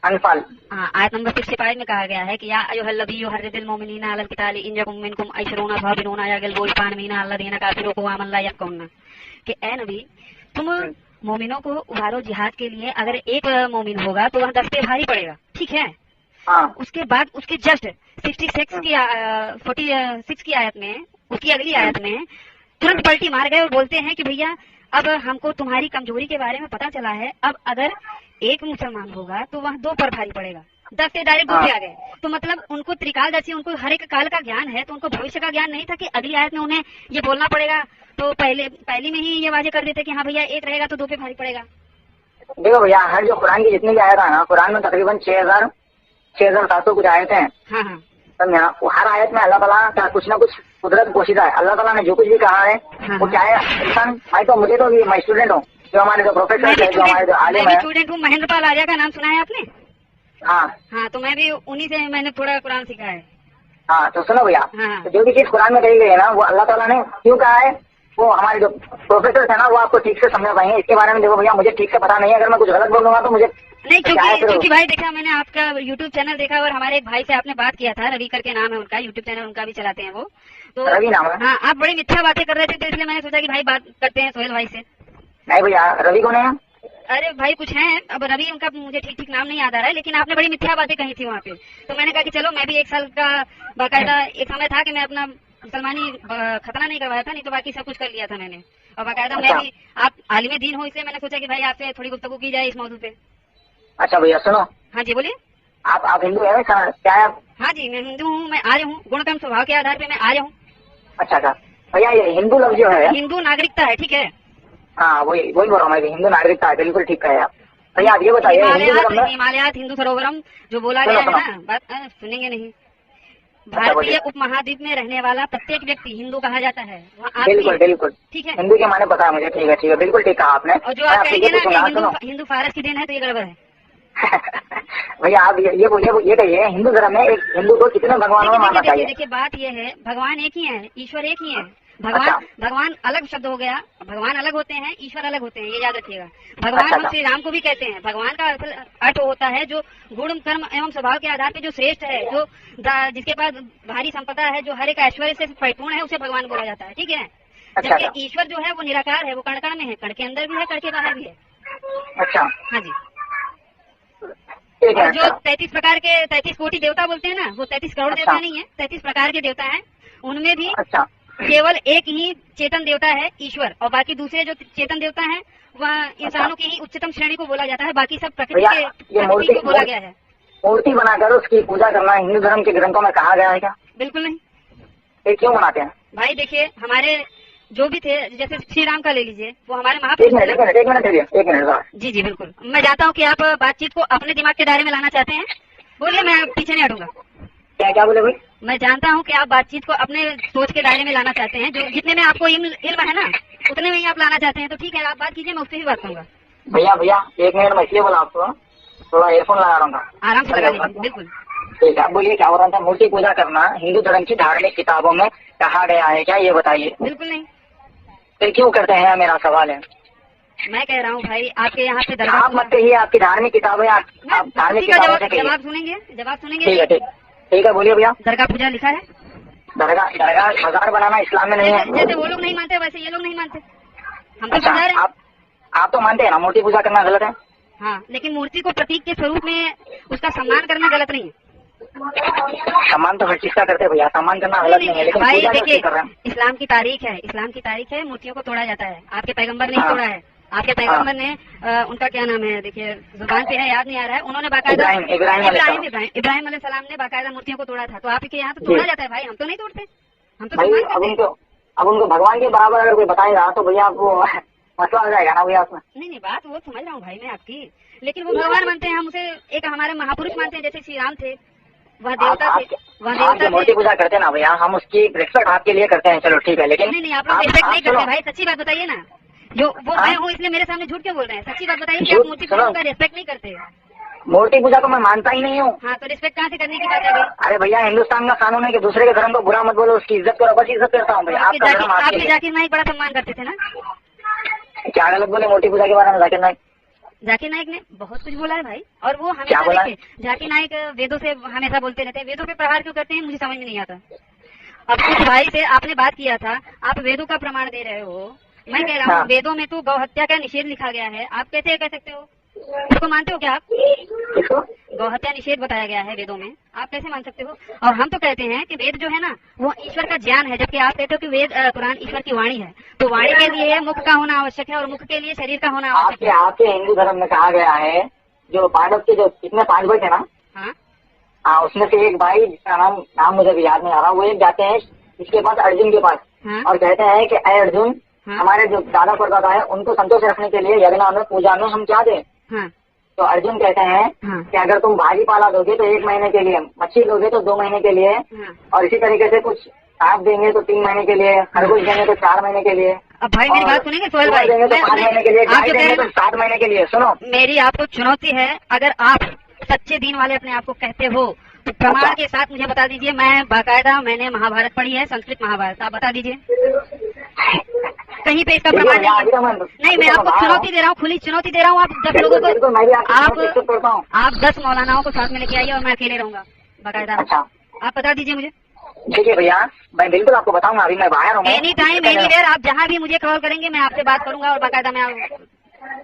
अनफाल। हाँ, आयत नंबर 65 में कहा गया है कि या अय्युहल्लज़ीना युहर्रिजुल मुमिनीना अलल क़ितालि इन यकुम मिनकुम अशरुना साबिरूना यगलिबू फ़ानमीना अल्लज़ीना काफ़िरू क़ुवामन ला यफ़क़हून, कि ए नबी तुम मोमिनों को उभारो जिहाद के लिए। अगर एक मोमिन होगा तो वह 10 पे भारी पड़ेगा, ठीक है। हाँ, उसके बाद उसके जस्ट 46 की आयत में, उसकी अगली आयत में तुरंत पलटी मार गए और बोलते हैं कि भैया अब हमको तुम्हारी कमजोरी के बारे में पता चला है, अब अगर एक मुसलमान होगा तो वह 2 पर भारी पड़ेगा। 10 से डायरेक्ट 2 पे आ गए। तो मतलब उनको त्रिकालदर्शी, उनको हर एक काल का ज्ञान है, तो उनको भविष्य का ज्ञान नहीं था कि अगली आयत में उन्हें ये बोलना पड़ेगा। तो पहली में ही ये वाजे कर देते कि हाँ भैया एक रहेगा तो 2 पे भारी पड़ेगा। देखो भैया, हर जो कुरान की जितनी भी आयत है ना, कुरान में तकरीबन 6,700 कुछ आयतें हैं, हाँ हाँ समझा। वो हर आयत में अल्लाह ताला का कुछ ना कुछ कुदरत पोशीदा है। अल्लाह ताला ने जो कुछ भी कहा है वो चाहे इंसान, भाई तो मुझे तो भी, मैं स्टूडेंट हूँ, जो हमारे जो प्रोफेसर है, जो हमारे जो आलिम है। स्टूडेंट हूँ, महेंद्र पाल आर्या का नाम सुना है आपने? हाँ हाँ, तो मैं भी उन्हीं से मैंने थोड़ा कुरान सीखा है। हाँ, तो सुनो भैया, हाँ। तो जो भी चीज कुरान में कही गई है ना, वो अल्लाह ताला ने क्यों कहा है, वो हमारे जो प्रोफेसर है ना, वो आपको ठीक से समझा पाएंगे। इसके बारे में देखो भैया, मुझे ठीक से पता नहीं है, अगर मैं कुछ गलत बोलूंगा तो मुझे नहीं, क्या है फिर? क्योंकि भाई देखा, मैंने आपका यूट्यूब चैनल देखा और हमारे एक भाई से आपने बात किया था, रवि करके नाम है उनका, यूट्यूब चैनल उनका भी चलाते हैं वो। तो रवि नाम है। हाँ, आप बड़ी मिथ्या बातें कर रहे थे, तो इसलिए मैंने सोचा कि भाई बात करते हैं सोहेल भाई से। नहीं भैया, रवि कौन है? अरे भाई कुछ हैं, अब रवि उनका मुझे ठीक ठीक नाम नहीं याद आ रहा है, लेकिन आपने बड़ी मिथ्या बातें कही थी वहाँ पे। तो मैंने कहा कि चलो, मैं भी 1 साल का बाकायदा, एक समय था कि मैं अपना मुसलमानी खतना नहीं करवाया था, नहीं तो बाकी सब कुछ कर लिया था मैंने। और बाकायदा मैं भी, आप आलिम दीन हो, इसलिए मैंने सोचा कि भाई आपसे थोड़ी गुफ्तगू की जाए इस मौजू पे। अच्छा भैया सुनो, हाँ जी बोलिए। आप हिंदू है क्या है आप? हाँ जी, मैं हिंदू हूँ, मैं आर्य हूँ, गुण कर्म स्वभाव के आधार पे मैं आर्य हूँ। अच्छा अच्छा भैया, ये हिंदू लफ्ज जो है, हिंदू नागरिकता है, ठीक है। हाँ वही बोल रहा हूँ मैं, हिंदू नागरिकता है, बिल्कुल ठीक है आप। भैया आप ये बताइए, हिंदू धर्म में हिमालयात हिंदू सरोवरम जो बोला गया है ना, बात सुनेंगे नहीं। भारतीय उपमहाद्वीप में रहने वाला प्रत्येक व्यक्ति हिंदू कहा जाता है। बिल्कुल बिल्कुल ठीक है, हिंदू के माने पता है मुझे, ठीक है बिल्कुल ठीक कहा आपने। और जो आप कहेंगे ना हिंदू फारस की देन है, तो ये गड़बड़ है। भैया आप ये कहिए, हिंदू धर्म में एक हिंदू को कितने भगवानों में मानना चाहिए? देखिए बात ये है, भगवान एक ही है, ईश्वर एक ही है। भगवान अलग शब्द हो गया, भगवान अलग होते हैं, ईश्वर अलग होते हैं, ये याद रखिएगा। भगवान हम श्री राम को भी कहते हैं। भगवान का अर्थ होता है जो गुण कर्म एवं स्वभाव के आधार पे जो श्रेष्ठ है, जो जिसके पास भारी संपदा है, जो हर एक ऐश्वर्य से परिपूर्ण है, उसे भगवान बोला जाता है, ठीक है। जबकि ईश्वर जो है वो निराकार है, वो कण कण में है, कण के अंदर भी है, कण के बाहर भी है। अच्छा, हाँ जी। और जो 33 कोटि देवता बोलते हैं ना, वो 33 करोड़ देवता नहीं है, 33 प्रकार के देवता है। उनमें भी केवल एक ही चेतन देवता है ईश्वर, और बाकी दूसरे जो चेतन देवता है वह इंसानों की ही उच्चतम श्रेणी को बोला जाता है, बाकी सब प्रकृति को बोला गया है। मूर्ति बनाकर उसकी पूजा करना हिंदू धर्म के ग्रंथों में कहा गया है क्या? बिल्कुल नहीं। ये क्यों बनाते हैं भाई? देखिए, हमारे जो भी थे, जैसे श्री राम का ले लीजिए, वो हमारे एक मिनट जी जी बिल्कुल। मैं जानता हूँ कि आप बातचीत को अपने दिमाग के दायरे में लाना चाहते हैं, बोलिए, मैं पीछे नहीं हटूंगा। क्या बोले भाई? मैं जानता हूँ कि आप बातचीत को अपने सोच के दायरे में लाना चाहते हैं, जो जितने में आपको इल्म है ना, उतने में ही आप लाना चाहते हैं। तो ठीक है, आप बात कीजिए, मैं उससे भी बात करूंगा। भैया 1 मिनट में इसलिए बोला आपको, थोड़ा एयरफोन लगा रहा हूँ, आराम से लगा लीजिए। बिल्कुल ठीक है, बोलिए क्या हो रहा था? मूर्ति पूजा करना हिंदू धर्म की धार्मिक किताबों में कहा गया है क्या, ये बताइए। बिल्कुल नहीं। फिर क्यों करते हैं, मेरा सवाल है। मैं कह रहा हूँ भाई, आपके यहाँ पे आप मत कहिए, आपकी धार्मिक किताबें, आप धार्मिक किताबों से कहिए। जवाब सुनेंगे। ठीक है बोलिए भैया। दरगाह पूजा लिखा है? दरगाह मजार बनाना इस्लाम में नहीं है। जैसे वो लोग नहीं मानते, वैसे ये लोग नहीं मानते। हम तो समझा रहे हैं। आप तो मानते हैं ना मूर्ति पूजा करना गलत है? हाँ, लेकिन मूर्ति को प्रतीक के स्वरूप में उसका सम्मान करना गलत नहीं है। सम्मान तो हर चीज का करते हैं भैया, सम्मान करना गलत नहीं है, लेकिन भाई पूजा देखिए, कर रहे हैं। इस्लाम की तारीख है, मूर्तियों को तोड़ा जाता है। आपके पैगंबर ने तोड़ा है। आपके पैगंबर ने उनका क्या नाम है, देखिए जुबान पे है, याद नहीं आ रहा है, उन्होंने बाकायदा इब्राहिम अलैहिस्सलाम ने बाकायदा मूर्तियों को तोड़ा था। तो आपके यहाँ तो तोड़ा जाता है भाई, हम तो नहीं तोड़ते, हम तो सम्मान करते हैं। अब उनको भगवान के बराबर अगर कोई बताएगा तो भैया आपको मसला हो जाएगा ना भैया उसमें। नहीं, बात वो समझ रहा हूँ भाई मैं आपकी, लेकिन वो भगवान मानते हैं, हम उसे एक हमारे महापुरुष मानते हैं, जैसे श्री राम थे, वह देवता थे, वह देवता थे। मूर्ति पूजा करते ना भैया, हम उसकी रिस्पेक्ट आपके लिए करते हैं, चलो ठीक है, लेकिन नहीं, आप लोग रिस्पेक्ट नहीं करते भाई, सच्ची बात बताइए ना। जो वो मैं हूँ इसलिए मेरे सामने झूठ क्यों बोल रहे हैं? सच्ची बात बताइए कि आप मूर्ति पूजा का रिस्पेक्ट नहीं करते। मूर्ति पूजा को मैं मानता ही नहीं हूँ। हाँ, तो रिस्पेक्ट कहाँ से करने की बात है भाई? अरे भैया, हिंदुस्तान का कानून है कि दूसरे के धर्म को बुरा मत बोलो, उसकी इज्जत करो, बस इज्जत करता हूँ भैया। आपका धर्म आपके आपके लिए। जाकिर नाइक बड़ा सम्मान करते थे ना? क्या गलत बोले मूर्ति पूजा के बारे में जाकिर नाइक? जाकिर नाइक ने बहुत कुछ बोला है भाई, और वो क्या हमेशा बोला? देखिए जाकिर नाइक वेदों से हमेशा बोलते रहते हैं। वेदों पे प्रहार क्यों करते हैं मुझे समझ में नहीं आता। अब कुछ भाई से आपने बात किया था, आप वेदों का प्रमाण दे रहे हो। मैं कह रहा हूँ हाँ। वेदों में तो गौ हत्या का निषेध लिखा गया है, आप कैसे कह सकते हो? इसको मानते हो क्या आप? किसको? गौ हत्या निषेध बताया गया है वेदों में, आप कैसे मान सकते हो? और हम तो कहते हैं कि वेद जो है ना वो ईश्वर का ज्ञान है, जबकि आप कहते हो कि वेद कुरान ईश्वर की वाणी है। तो वाणी के लिए मुख का होना आवश्यक है और मुख के लिए शरीर का होना आवश्यक है। आपके हिंदू धर्म में कहा गया है, जो पांडव के जो कितने 5 भाई थे ना, हाँ हाँ, उसमें से एक भाई जिसका नाम मुझे भी याद नहीं आ रहा, वो एक जाते हैं इसके पास, अर्जुन के पास, हाँ और कहते हैं कि अय अर्जुन, हाँ। हमारे जो दादा परदादा है उनको संतोष रखने के लिए यज्ञ में पूजा में हम क्या दें? हाँ तो अर्जुन कहते हैं हाँ कि अगर तुम भाजी पाला दोगे तो 1 महीने के लिए, मच्छी लोगे तो 2 महीने के लिए, हाँ। और इसी तरीके से कुछ सांप देंगे तो 3 महीने के लिए, खरगोश देंगे तो 4 महीने के लिए, अब भाई मेरी और बात सुनेंगे सोहेल भाई? देंगे तो 5 महीने के लिए, आप गाय जो कह देंगे रहे तो 7 महीने के लिए। सुनो, मेरी आपको चुनौती है, अगर आप सच्चे दीन वाले अपने आप को कहते हो तो प्रमाण के साथ मुझे बता दीजिए। मैं बाकायदा मैंने महाभारत पढ़ी है, संस्कृत महाभारत, आप बता दीजिए कहीं पे इसका प्रमाण नहीं है। नहीं, मैं आपको चुनौती दे रहा हूँ, खुली चुनौती दे रहा हूँ। आप 10 लोगों को, मैं भी आपको एक्सेप्ट करता हूँ। आप 10 मौलानाओं को साथ में लेके आइए और मैं अकेले रहूंगा बाकायदा। अच्छा, आप बता दीजिए मुझे। ठीक है भैया, मैं बिल्कुल आपको बताऊंगा। अभी मैं बाहर हूँ। एनी टाइम एनी वेयर, आप जहाँ भी मुझे कॉल करेंगे मैं आपसे बात करूंगा और बाकायदा मैं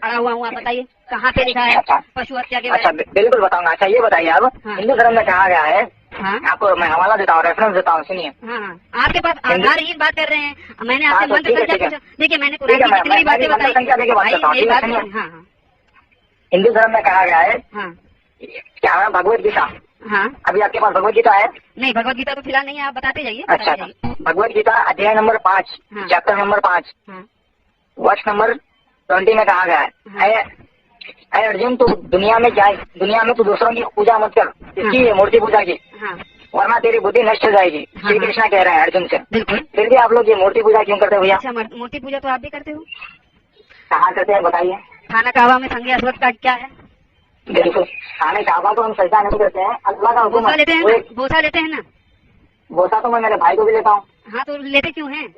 अड़ा हुआ हूँ। आप बताइए कहाँ पे लिखा है पशु हत्या के बारे अच्छा, बिल्कुल बताऊंगा। अच्छा, ये बताइए अब, हाँ। हिंदू धर्म में कहा गया है, हाँ आपको मैं हवाला देता हूँ, रेफरेंस देता हूँ, सुनिए। हाँ हाँ, आपके पास आधारहीन बात कर रहे हैं। मैंने हाँ, आपसे तो मंत्र ठीक है, संख्या ठीक है। पूछा। देखिए मैंने ठीक है, कुरान की जितनी भी बातें मैं संख्या देके बात बताई, करता हूँ, मेरी ठीक है, बात सुनिए। सुनिए। हाँ हाँ हिंदू धर्म में कहा गया है, हाँ क्या है, भगवत गीता। हाँ। अभी आपके पास भगवत गीता है? नहीं, भगवत गीता तो फिलहाल नहीं है, आप बताते जाइए। अच्छा, भगवत गीता अध्याय नंबर 5, हाँ। चैप्टर नंबर 5, हाँ वर्ष नंबर 20 में कहा गया है, अय अर्जुन, तू दुनिया में जाए, दुनिया में तू दूसरों की पूजा मत कर, इसकी मूर्ति पूजा की, हाँ वरना तेरी बुद्धि नष्ट हो जाएगी। श्री कृष्ण कह रहे हैं अर्जुन से। बिल्कुल। फिर भी आप लोग ये मूर्ति पूजा क्यों करते हो भैया? अच्छा, मूर्ति पूजा तो आप भी करते हो? कहाँ करते हैं बताइए? खाना काबा में संगे अस्वद का क्या है? बिल्कुल, खाने काबा को हम सजदा नहीं करते हैं, अल्लाह का हुक्म बोसा है। लेते हैं ना? बोसा लेते हैं ना? बोसा तो मैं मेरे भाई को भी लेता हूँ। हाँ, तो लेते क्यों हैं?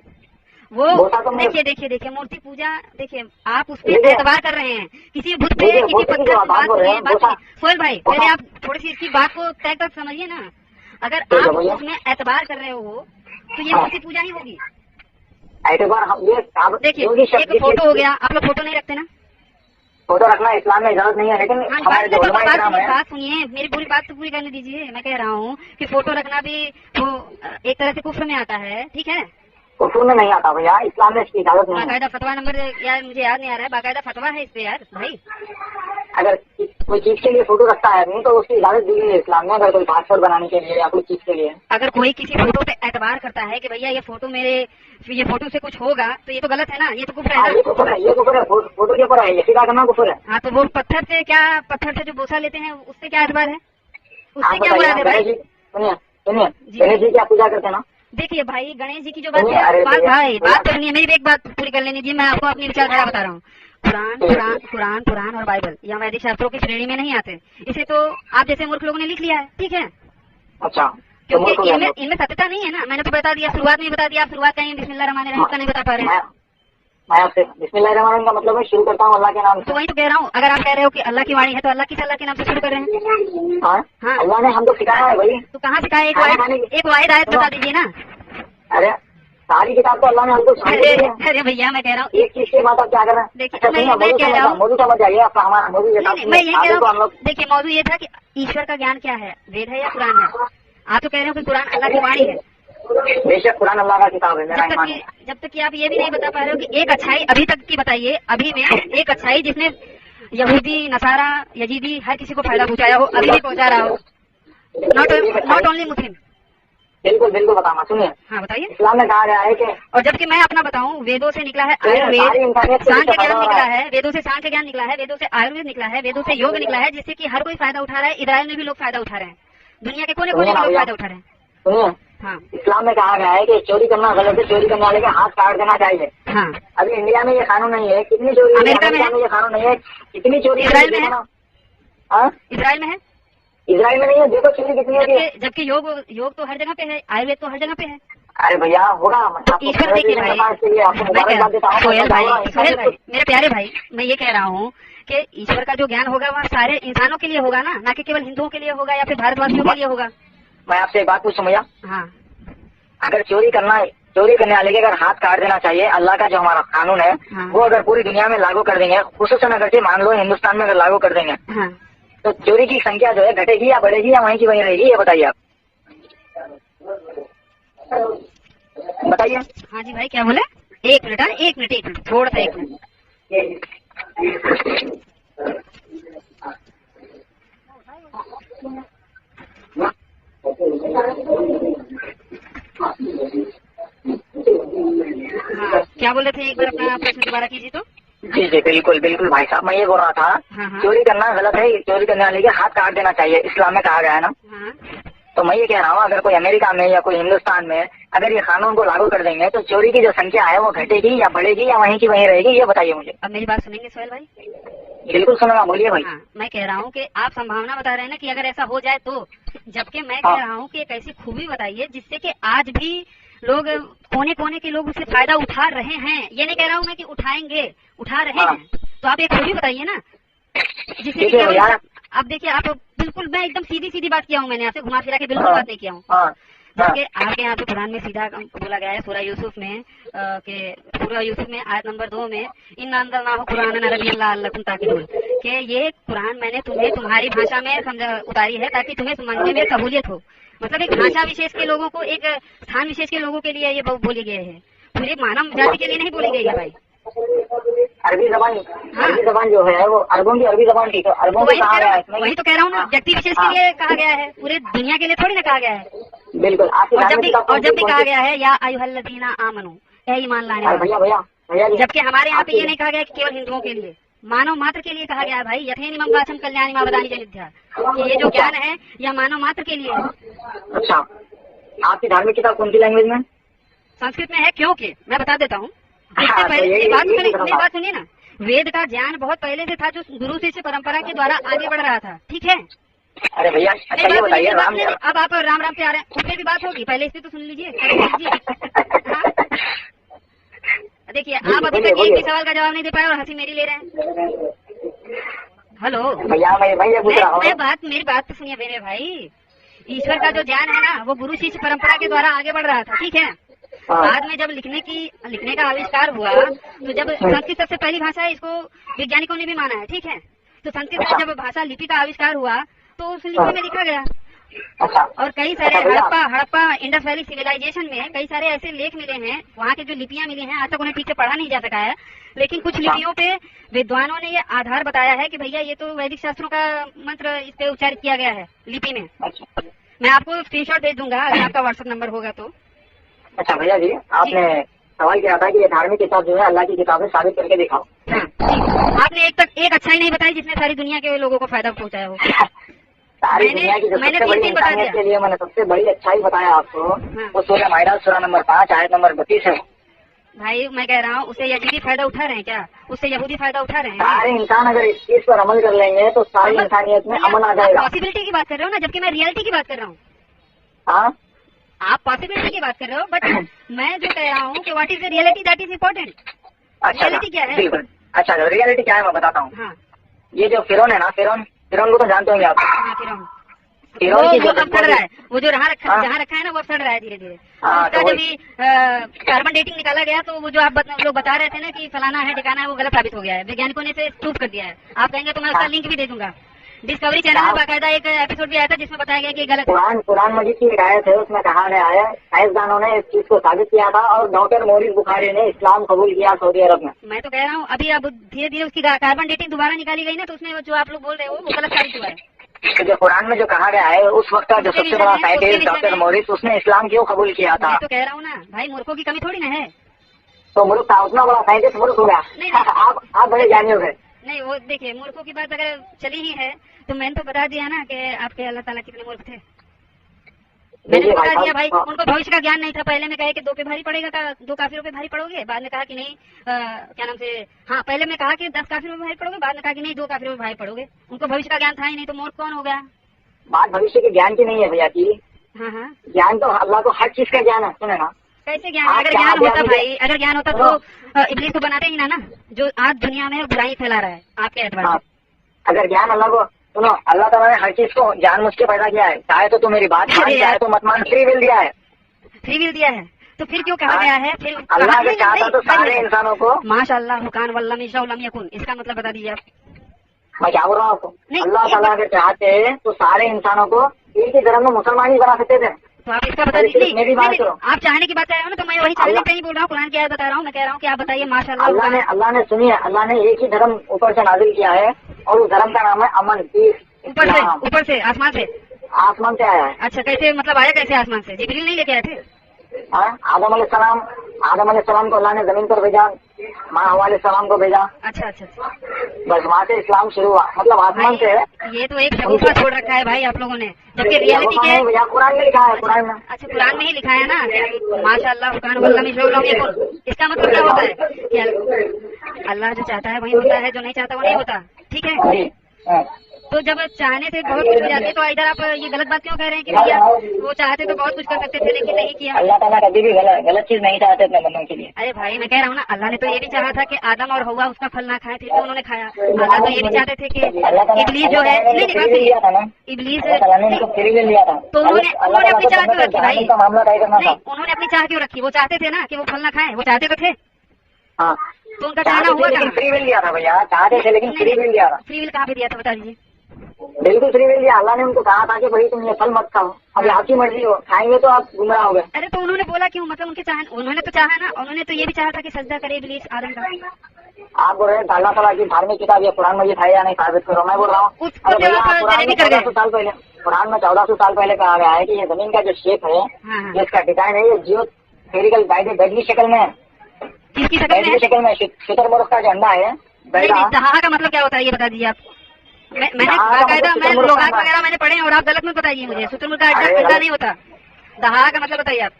वो बोसा तो मैं- देखिए मूर्ति पूजा, देखिए आप उस पे देखिए, एतबार कर रहे हैं, किसी बुत पे, देखिए, किसी बोसा की पत्थर जो पे। बात बोल रहे हैं, बोसा- सोहेल भाई, बोसा- पहले आप थोड़ी सी इसकी बात को तय तक समझिए ना। अगर ठीक है, आप भैया। उसमें एतबार कर रहे हो तो ये हाँ। मूर्ति पूजा ही होगी। एतबार हम ये देखिए जो भी शब्द एक फोटो हो गया, आप लोग फोटो नहीं रखते ना? फोटो रखना इस्लाम में इजाजत नहीं है, लेकिन हाँ, हमारे जो उलमा इकराम है, बात सुनिए, मेरी पूरी बात तो पूरी करने दीजिए। मैं कह रहा हूँ कि फोटो रखना भी वो एक तरह से कुफ्र में आता है, ठीक है? कुफर में नहीं आता भैया, इस्लाम में इसकी इजाजत नहीं है। बाकायदा फतवा नंबर यार मुझे याद नहीं आ रहा है, बाकायदा फतवा है इस पे यार भाई। अगर कोई चीज के लिए फोटो रखता है आदमी तो उसकी इजाजत दी गई है इस्लाम में, अगर कोई पासपोर्ट बनाने के लिए या कोई चीज के लिए। अगर कोई किसी फोटो पे एतबार करता है कि भैया ये फोटो से कुछ होगा, तो ये तो गलत है ना, ये तो कुफ्र है हाँ, ना। ये कुफर है, ये कुफर है, फोटो के ऊपर है, ये सीधा करना कुफर है। हाँ, तो वो पत्थर से जो बोसा लेते हैं उससे क्या एतबार है? उससे आप क्या मुराद है बताइए, भाई? सुनिए गणेश जी की आप पूजा करते हैं ना? देखिए भाई, गणेश जी की जो बात सुनिए, है, अरे बात भैया, भाई बात करनी है, मेरी भी एक बात पूरी कर लेनी चाहिए। मैं आपको अपनी विचारधारा बता रहा हूँ। कुरान और बाइबल या वैदिक शास्त्रों की श्रेणी में नहीं आते। इसे तो आप जैसे मूर्ख लोगों ने लिख लिया है, ठीक है? अच्छा, क्योंकि इनमें सत्यता नहीं है ना। मैंने तो बता दिया, शुरुआत में ही बता दिया। आप शुरुआत कहीं बिस्मिल्लाहिर्रहमानिर्रहीम का नहीं बता पा रहे हैं। मैं आपसे बिस्मिल्लाहिर्रहमानिर्रहीम का मतलब मैं शुरू करता हूँ अल्लाह के नाम तो से। वही तो कह रहा हूँ, अगर आप कह रहे हो कि अल्लाह की वाणी है तो अल्लाह के नाम से शुरू कर रहे हैं। हाँ, हाँ। अल्लाह ने हमको सिखाया है भाई। तो कहाँ सिखाया? एक वाहिद आयत बता दीजिए ना। अरे सारी किताब तो अल्लाह ने हमको सिखाई है। अरे भैया, मैं कह रहा हूँ एक चीज के बाद आप क्या कर रहे हैं? देखिए, अच्छा, मैं सुनिए, कह रहा हूँ- मौजूद समझ जाइए आपका, हमारा मौजूद मैं यही कह रहा हम हूँ। लोग देखिए, मौजूद ये था कि ईश्वर का ज्ञान क्या है, वेद है या कुरान है? आप तो कह रहे हो कि कुरान अल्लाह की वाणी है। बेशक कुरान अल्लाह का किताब है, मेरा ईमान है। जब तक कि आप ये भी नहीं बता पा रहे हो कि एक अच्छाई अभी तक की बताइए, अभी में एक अच्छाई जिसने यहूदी, नसारा, यजीदी हर किसी को फायदा पहुंचाया हो, अभी भी पहुंचा रहा हो। Not only Muslim. बिल्कुल बिल्कुल बताऊंगा, सुनिए। हाँ, बताइए। इस्लाम में कहा गया है कि और जबकि मैं अपना बताऊं, वेदों से निकला है सारी आयुर्वेद, इंसानियत को सांख्य इससे ज्ञान फायदा हो निकला रहा है, वेदों से सांख्य ज्ञान निकला है, वेदों से आयुर्वेद निकला है, वेदों से योग निकला है, जिससे कि हर कोई फायदा उठा रहा है। इजराइल में भी लोग फायदा उठा रहे हैं, दुनिया के कोने कोने में लोग फायदा उठा रहे हैं। सुनिए, हाँ इस्लाम में कहा गया है कि चोरी करना गलत है, चोरी करने वाले के हाथ काट देना चाहिए। हाँ, अभी इंडिया में ये कानून नहीं है, कितनी चोरी है, अमेरिका में है। ये कानून नहीं है, कितनी चोरी इजराइल में है। हाँ, इसराइल में है। इजराइल में नहीं है, देखो चोरी कितनी होती है। जबकि योग तो हर जगह पे है, आयुर्वेद तो हर जगह पे है। अरे भैया होगा, ईश्वर देखिए भाई, सोहेल भाई, मेरे प्यारे भाई, मैं ये कह रहा हूँ कि ईश्वर का जो ज्ञान होगा वह सारे इंसानों के लिए होगा ना कि केवल हिंदुओं के लिए होगा या फिर भारतवासियों के लिए होगा। मैं आपसे एक बात पूछूं भैया, हाँ, अगर चोरी करने वाले के अगर हाथ काट देना चाहिए, अल्लाह का जो हमारा कानून है हाँ, वो अगर पूरी दुनिया में लागू कर देंगे, खुसूसन अगर से मान लो हिंदुस्तान में अगर लागू कर देंगे, हाँ, तो चोरी की संख्या जो है घटेगी या बढ़ेगी या वहीं की वहीं रहेगी, ये बताइए आप, बताइए। हाँ जी भाई, क्या बोले? एक मिनट थोड़ा सा, एक मिनट। हाँ, क्या बोल रहे थे? एक बार अपना प्रश्न दोबारा कीजिए तो। जी जी बिल्कुल बिल्कुल भाई साहब, मैं ये बोल रहा था, हाँ, चोरी करना गलत है, चोरी करने वाले के हाथ काट देना चाहिए, इस्लाम में कहा गया है ना। हाँ, तो मैं ये कह रहा हूँ, अगर कोई अमेरिका में या कोई हिंदुस्तान में अगर ये कानून को लागू कर देंगे तो चोरी की जो संख्या है वो घटेगी या बढ़ेगी या वहीं की वहीं रहेगी, ये बताइए मुझे। अब मेरी बात सुनेंगे सोहेल भाई? बिल्कुल सुनूंगा, बोलिए भाई। हाँ, मैं कह रहा हूँ कि आप संभावना बता रहे हैं ना कि अगर ऐसा हो जाए तो, जबकि मैं कह रहा हूँ कि एक ऐसी खूबी बताइए जिससे कि आज भी लोग कोने कोने के लोग उससे फायदा उठा रहे हैं। ये नहीं कह रहा हूँ मैं कि उठाएंगे, उठा रहे हैं। तो आप एक खूबी बताइए ना जिससे कि केवल, अब देखिए आप बिल्कुल, मैं एकदम सीधी बात किया हूँ, मैंने आपसे घुमा फिरा के बिल्कुल बात नहीं किया हूँ। जबकि आपके यहाँ पे कुरान में सीधा बोला गया है सूरह यूसुफ में सूरह यूसुफ में आयत नंबर 2 में, इन्ना अंज़लनाहु कुरानन अरबिय्यन लअल्लकुम ताक़िलून, कि ये कुरान मैंने तुम्हें तुम्हारी भाषा में उतारी है ताकि तुम्हें समझने में सहूलियत हो। मतलब एक भाषा विशेष के लोगों को, एक स्थान विशेष के लोगों के लिए ये बोली गई है, पूरी मानव जाति के लिए नहीं बोली गई है भाई। अरबी जबान जो है वो अरबों की अरबी जबान की, तो अरबों को कहा गया है, वही तो कह रहा हूँ ना, व्यक्ति विशेष के लिए कहा गया है, पूरे दुनिया के लिए थोड़ी ना कहा गया है। बिल्कुल। और जब भी कहा गया है या अय्युहल्लज़ीना आमनू, ए ईमान लाने वाले, जबकि हमारे यहाँ पे ये नहीं कहा गया कि केवल हिंदुओं के लिए, मानव मात्र के लिए कहा गया है भाई। यथेनिमं वाचम कल्याणी मा वदानि जनिध्या, ये जो ज्ञान है यह मानव मात्र के लिए है। अच्छा, आपकी धार्मिक किताब कौन सी लैंग्वेज में? संस्कृत में है, क्योंकि मैं बता देता हूँ, इससे पहले मेरी बात सुनिए ना, वेद का ज्ञान बहुत पहले से था जो गुरु शिष्य परंपरा के द्वारा आगे बढ़ रहा था, ठीक है? अरे भैया अच्छा ये बताइए, अब आप राम पे आ रहे हैं, उसमें भी बात होगी, पहले इसमें तो सुन लीजिए। देखिए आप अभी तक एक भी सवाल का जवाब नहीं दे पाए और हंसी मेरी ले रहे हैं। हेलो भैया, मैं ये पूछ रहा हूँ, मेरी बात तो सुनिए मेरे भाई। ईश्वर का जो ज्ञान है ना वो गुरु शिष्य परंपरा के द्वारा आगे बढ़ रहा था, ठीक है? बाद में जब लिखने का आविष्कार हुआ, तो जब संस्कृत सबसे पहली भाषा है, इसको वैज्ञानिकों ने भी माना है, ठीक है? तो संस्कृत में जब भाषा लिपि का आविष्कार हुआ तो उस लिपि में लिखा गया। और कई सारे हड़प्पा इंडस वैली सिविलाइजेशन में कई सारे ऐसे लेख मिले हैं, वहाँ की जो लिपियां मिली हैं, आज तक उन्हें ठीक से पढ़ा नहीं जा सका है, लेकिन कुछ लिपियों पे विद्वानों ने ये आधार बताया है कि भैया ये तो वैदिक शास्त्रों का मंत्र इस पे उच्चारित किया गया है लिपि में। मैं आपको स्क्रीनशॉट भेज दूंगा अगर आपका व्हाट्सएप नंबर होगा तो। अच्छा भैया जी, आपने सवाल किया था कि ये धार्मिक किताब जो है अल्लाह की किताब है, साबित करके दिखाओ। आपने एक अच्छा ही नहीं बताया जिसने सारी दुनिया के लोगों को फायदा पहुंचाया हो। सारी दुनिया की जो सबसे बड़ी इंसानियत के लिए मैंने सबसे बड़ी अच्छाई बताया आपको, वो सूरह माइदा सूरह नंबर 5 आयत नंबर 32 है। भाई मैं कह रहा हूँ उससे यहूदी फायदा उठा रहे हैं क्या? उससे यहूदी फायदा उठा रहे हैं? सारे इंसान अगर इस चीज पर अमल कर लेंगे तो सारी इंसानियत में अमन आ जाएगा। पॉसिबिलिटी की बात कर रहे हो ना, जबकि मैं रियलिटी की बात कर रहा हूँ। हाँ, आप पॉसिबिलिटी की बात कर रहे हो, बट मैं जो कह रहा हूँ कि what is the reality, that is important. Reality क्या है? बिल्कुल। अच्छा, रियलिटी क्या है मैं बताता हूँ। हाँ, ये जो फिरौन है ना, फिरौन को तो जानते होंगे आप। हाँ, फिरौन की जो अब सड़ रहा है, वो जो जहाँ रखा है ना वो सड़ रहा है धीरे धीरे। उसका जब भी कार्बन डेटिंग निकाला गया तो वो जो आप लोग बता रहे थे ना कि फलाना है ठिकाना है, वो गलत साबित हो गया है, वैज्ञानिकों ने इसे प्रूव कर दिया है। आप कहेंगे तो मैं उसका लिंक भी दे दूंगा। डिस्कवरी चैनल में बाकायदा एक एपिसोड भी आया था जिसमें बताया गया कि गलत। कुरान मजीद की हिदायत है, उसमें कहा गया है साइंसदानों ने इस चीज को साबित किया था और डॉक्टर मोरिस बुखारी ने इस्लाम कबूल किया सऊदी अरब में। मैं तो कह रहा हूँ अभी अब धीरे धीरे उसकी कार्बन डेटिंग दोबारा निकाली गई ना, तो उसमें जो आप लोग बोल रहे हो वो गलत साबित हुआ है। जो कुरान में जो कहा गया है उस वक्त का जो सबसे बड़ा साइंटिस्ट डॉक्टर मोरिस, उसने इस्लाम क्यों कबूल किया था? मैं तो कह रहा हूँ ना भाई, मूर्खों की कमी थोड़ी ना है। तो मूर्ख था, उतना बड़ा साइंटिस्ट मूर्ख हो गया। आप बड़े ज्ञानी हो गए। नहीं, वो देखिए मूर्खों की बात अगर चली ही है तो मैंने तो बता दिया ना कि आपके अल्लाह ताला कितने मूर्ख थे। मैंने देखिए तो भाई बता दिया भाई, साहब, उनको भविष्य का ज्ञान नहीं था। पहले में कहे कि 2 पे भारी पड़ेगा, का 2 काफिरों पे भारी पड़ोगे, बाद में कहा कि नहीं क्या नाम से, हाँ पहले में कहा कि 10 काफिरों पे भारी पड़ोगे, बाद में कहा कि नहीं 2 काफिरों पे भारी पड़ोगे। उनको भविष्य का ज्ञान था ही नहीं, तो मूर्ख कौन हो गया। बात भविष्य के ज्ञान की नहीं है भैया जी। हाँ हाँ, ज्ञान तो अल्लाह को हर चीज का ज्ञान है, सुने ना। कैसे ज्ञान है? आप अगर क्या ज्ञान अभी होता अभी भाई, अगर ज्ञान होता तो इब्लीस को बनाते ही ना जो आज दुनिया में बुराई फैला रहा है आपके एतबार हाँ, से। अगर ज्ञान अल्लाह को, सुनो, अल्लाह ताला ने हर चीज को जानबूझ के पैदा किया है। चाहे तो तू मेरी बात मान, अरे चाहे यार। तो मत मान, फ्री विल दिया है। फ्री विल दिया है, तो फिर क्यों कहा हाँ। गया है फिर अल्लाह कहा- अगर नहीं, चाहता नहीं, तो सारे नहीं, इंसानों को, माशाअल्लाह हुकान वल्लम इंशाअल्लाह यकुन, इसका मतलब बता दीजिए आप। मैं क्या बोल रहा हूँ आपको, नहीं, अल्लाह एक ताला अगर चाहते तो सारे इंसानों को एक ही धर्म में मुसलमान ही बना सकते थे। तो आप इसका बता अरे दीजिए। सिर्फ मेरी बात नहीं, करो। आप चाहने की बात कर रहे हो ना, तो मैं वही चाहने पे ही बोल रहा हूँ, कुरान की आयत बता रहा हूँ। मैं कह रहा हूँ कि आप बताइए माशाअल्लाह हुकान। अल्लाह ने सुनिए, अल्लाह ने एक ही धर्म ऊपर से नाजिल किया है, और उस धर्म का नाम है अमन, पीस, इस्लाम। ऊपर से आसमान से। आसमान से आया है। अच्छा, कैसे मतलब आया कैसे आसमान से? जिब्रील नहीं लेके आए थे? हाँ, आदम अलैहिस्सलाम को अल्लाह ने जमीन पर भेजा, माँ हवा अलैहिस्सलाम को भेजा, अच्छा अच्छा अच्छा बस वहाँ से इस्लाम शुरू हुआ, मतलब आसमान से है। भाई, ये तो एक शगुफा छोड़ रखा है भाई आप लोगों ने, जबकि रियलिटी ये के। भैया कुरान में लिखा है, कुरान में। अच्छा, कुरान में ही लिखा है ना कि माशाअल्लाह हुकान वल्लम इंशाअल्लाह यकुन। इसका मतलब क्या होता है कि अल्लाह जो चाहता है वही होता है, जो नहीं चाहता वो नहीं होता। ठीक है, जी, हाँ। तो जब चाहने से बहुत कुछ हो जाती है, तो इधर आप ये गलत बात क्यों कह रहे हैं कि भैया वो चाहते तो बहुत कुछ कर सकते थे लेकिन नहीं किया? अल्लाह ताला कभी भी गलत चीज नहीं चाहते अपने बंदों के लिए। अरे भाई, मैं कह रहा हूँ ना, अल्लाह ने तो ये भी चाहा था कि आदम और हवा उसका फल ना खाए, फिर भी उन्होंने खाया। अल्लाह तो ये भी चाहते थे कि इब्लीस जो है, नहीं बात फ्री दिया था ना, इब्लीस, अल्लाह ताला ने उनको फ्री विल दिया था। तो उन्होंने अपनी चाह क्यों रखी भाई? का मामला तय करना नहीं, था। उन्होंने अपनी चाह क्यों रखी? वो चाहते थे ना कि वो फल ना खाए, वो चाहते तो थे, हाँ, तो उनका चाहना हुआ लेकिन कहाँ? फ्री विल दिया था भैया, चाहते थे लेकिन फ्री विल दिया था। फ्री विल कहाँ पे दिया था बता दीजिए। बिल्कुल फ्री विल दिया। अल्लाह ने उनको कहा था कि भाई तुम ये फल मत खाओ, अभी आपकी मर्जी हो, खाएंगे तो आप गुमराह हो गए। अरे तो उन्होंने बोला क्यों? मतलब उन्होंने तो चाहा ना, उन्होंने तो ये भी चाहा था कि सजदा करे इब्लीस आदम का। आप बोल रहे हैं अल्लाह ताला की धार्मिक किताब ये कुरान मजीद है या नहीं, साबित करो। मैं बोल रहा हूँ उसको जो आप जलेबी कर गए। 1400 साल पहले, कुरान में 1400 साल पहले कहा गया है कि ये जमीन का जो शेप है, हाँ। जो इसका डिजाइन है, ये जियोस्फेरिकल बैड की शक्ल में है। किसकी शक्ल बैड में की है? शक्ल में शुतुरमुर्ग का जो अंडा है, नहीं बैडा। नहीं, दहा का मतलब क्या होता है ये बता दीजिए आप। मैंने दहा का बाकायदा मतलब मैं शुतुरमुर्ग लोगात का वगैरह मैंने पढ़े हैं, और आप गलत मत बताइए मुझे। शुतुरमुर्ग का अरे अंडा गलत। नहीं होता। दहा का मतलब बताइए आप।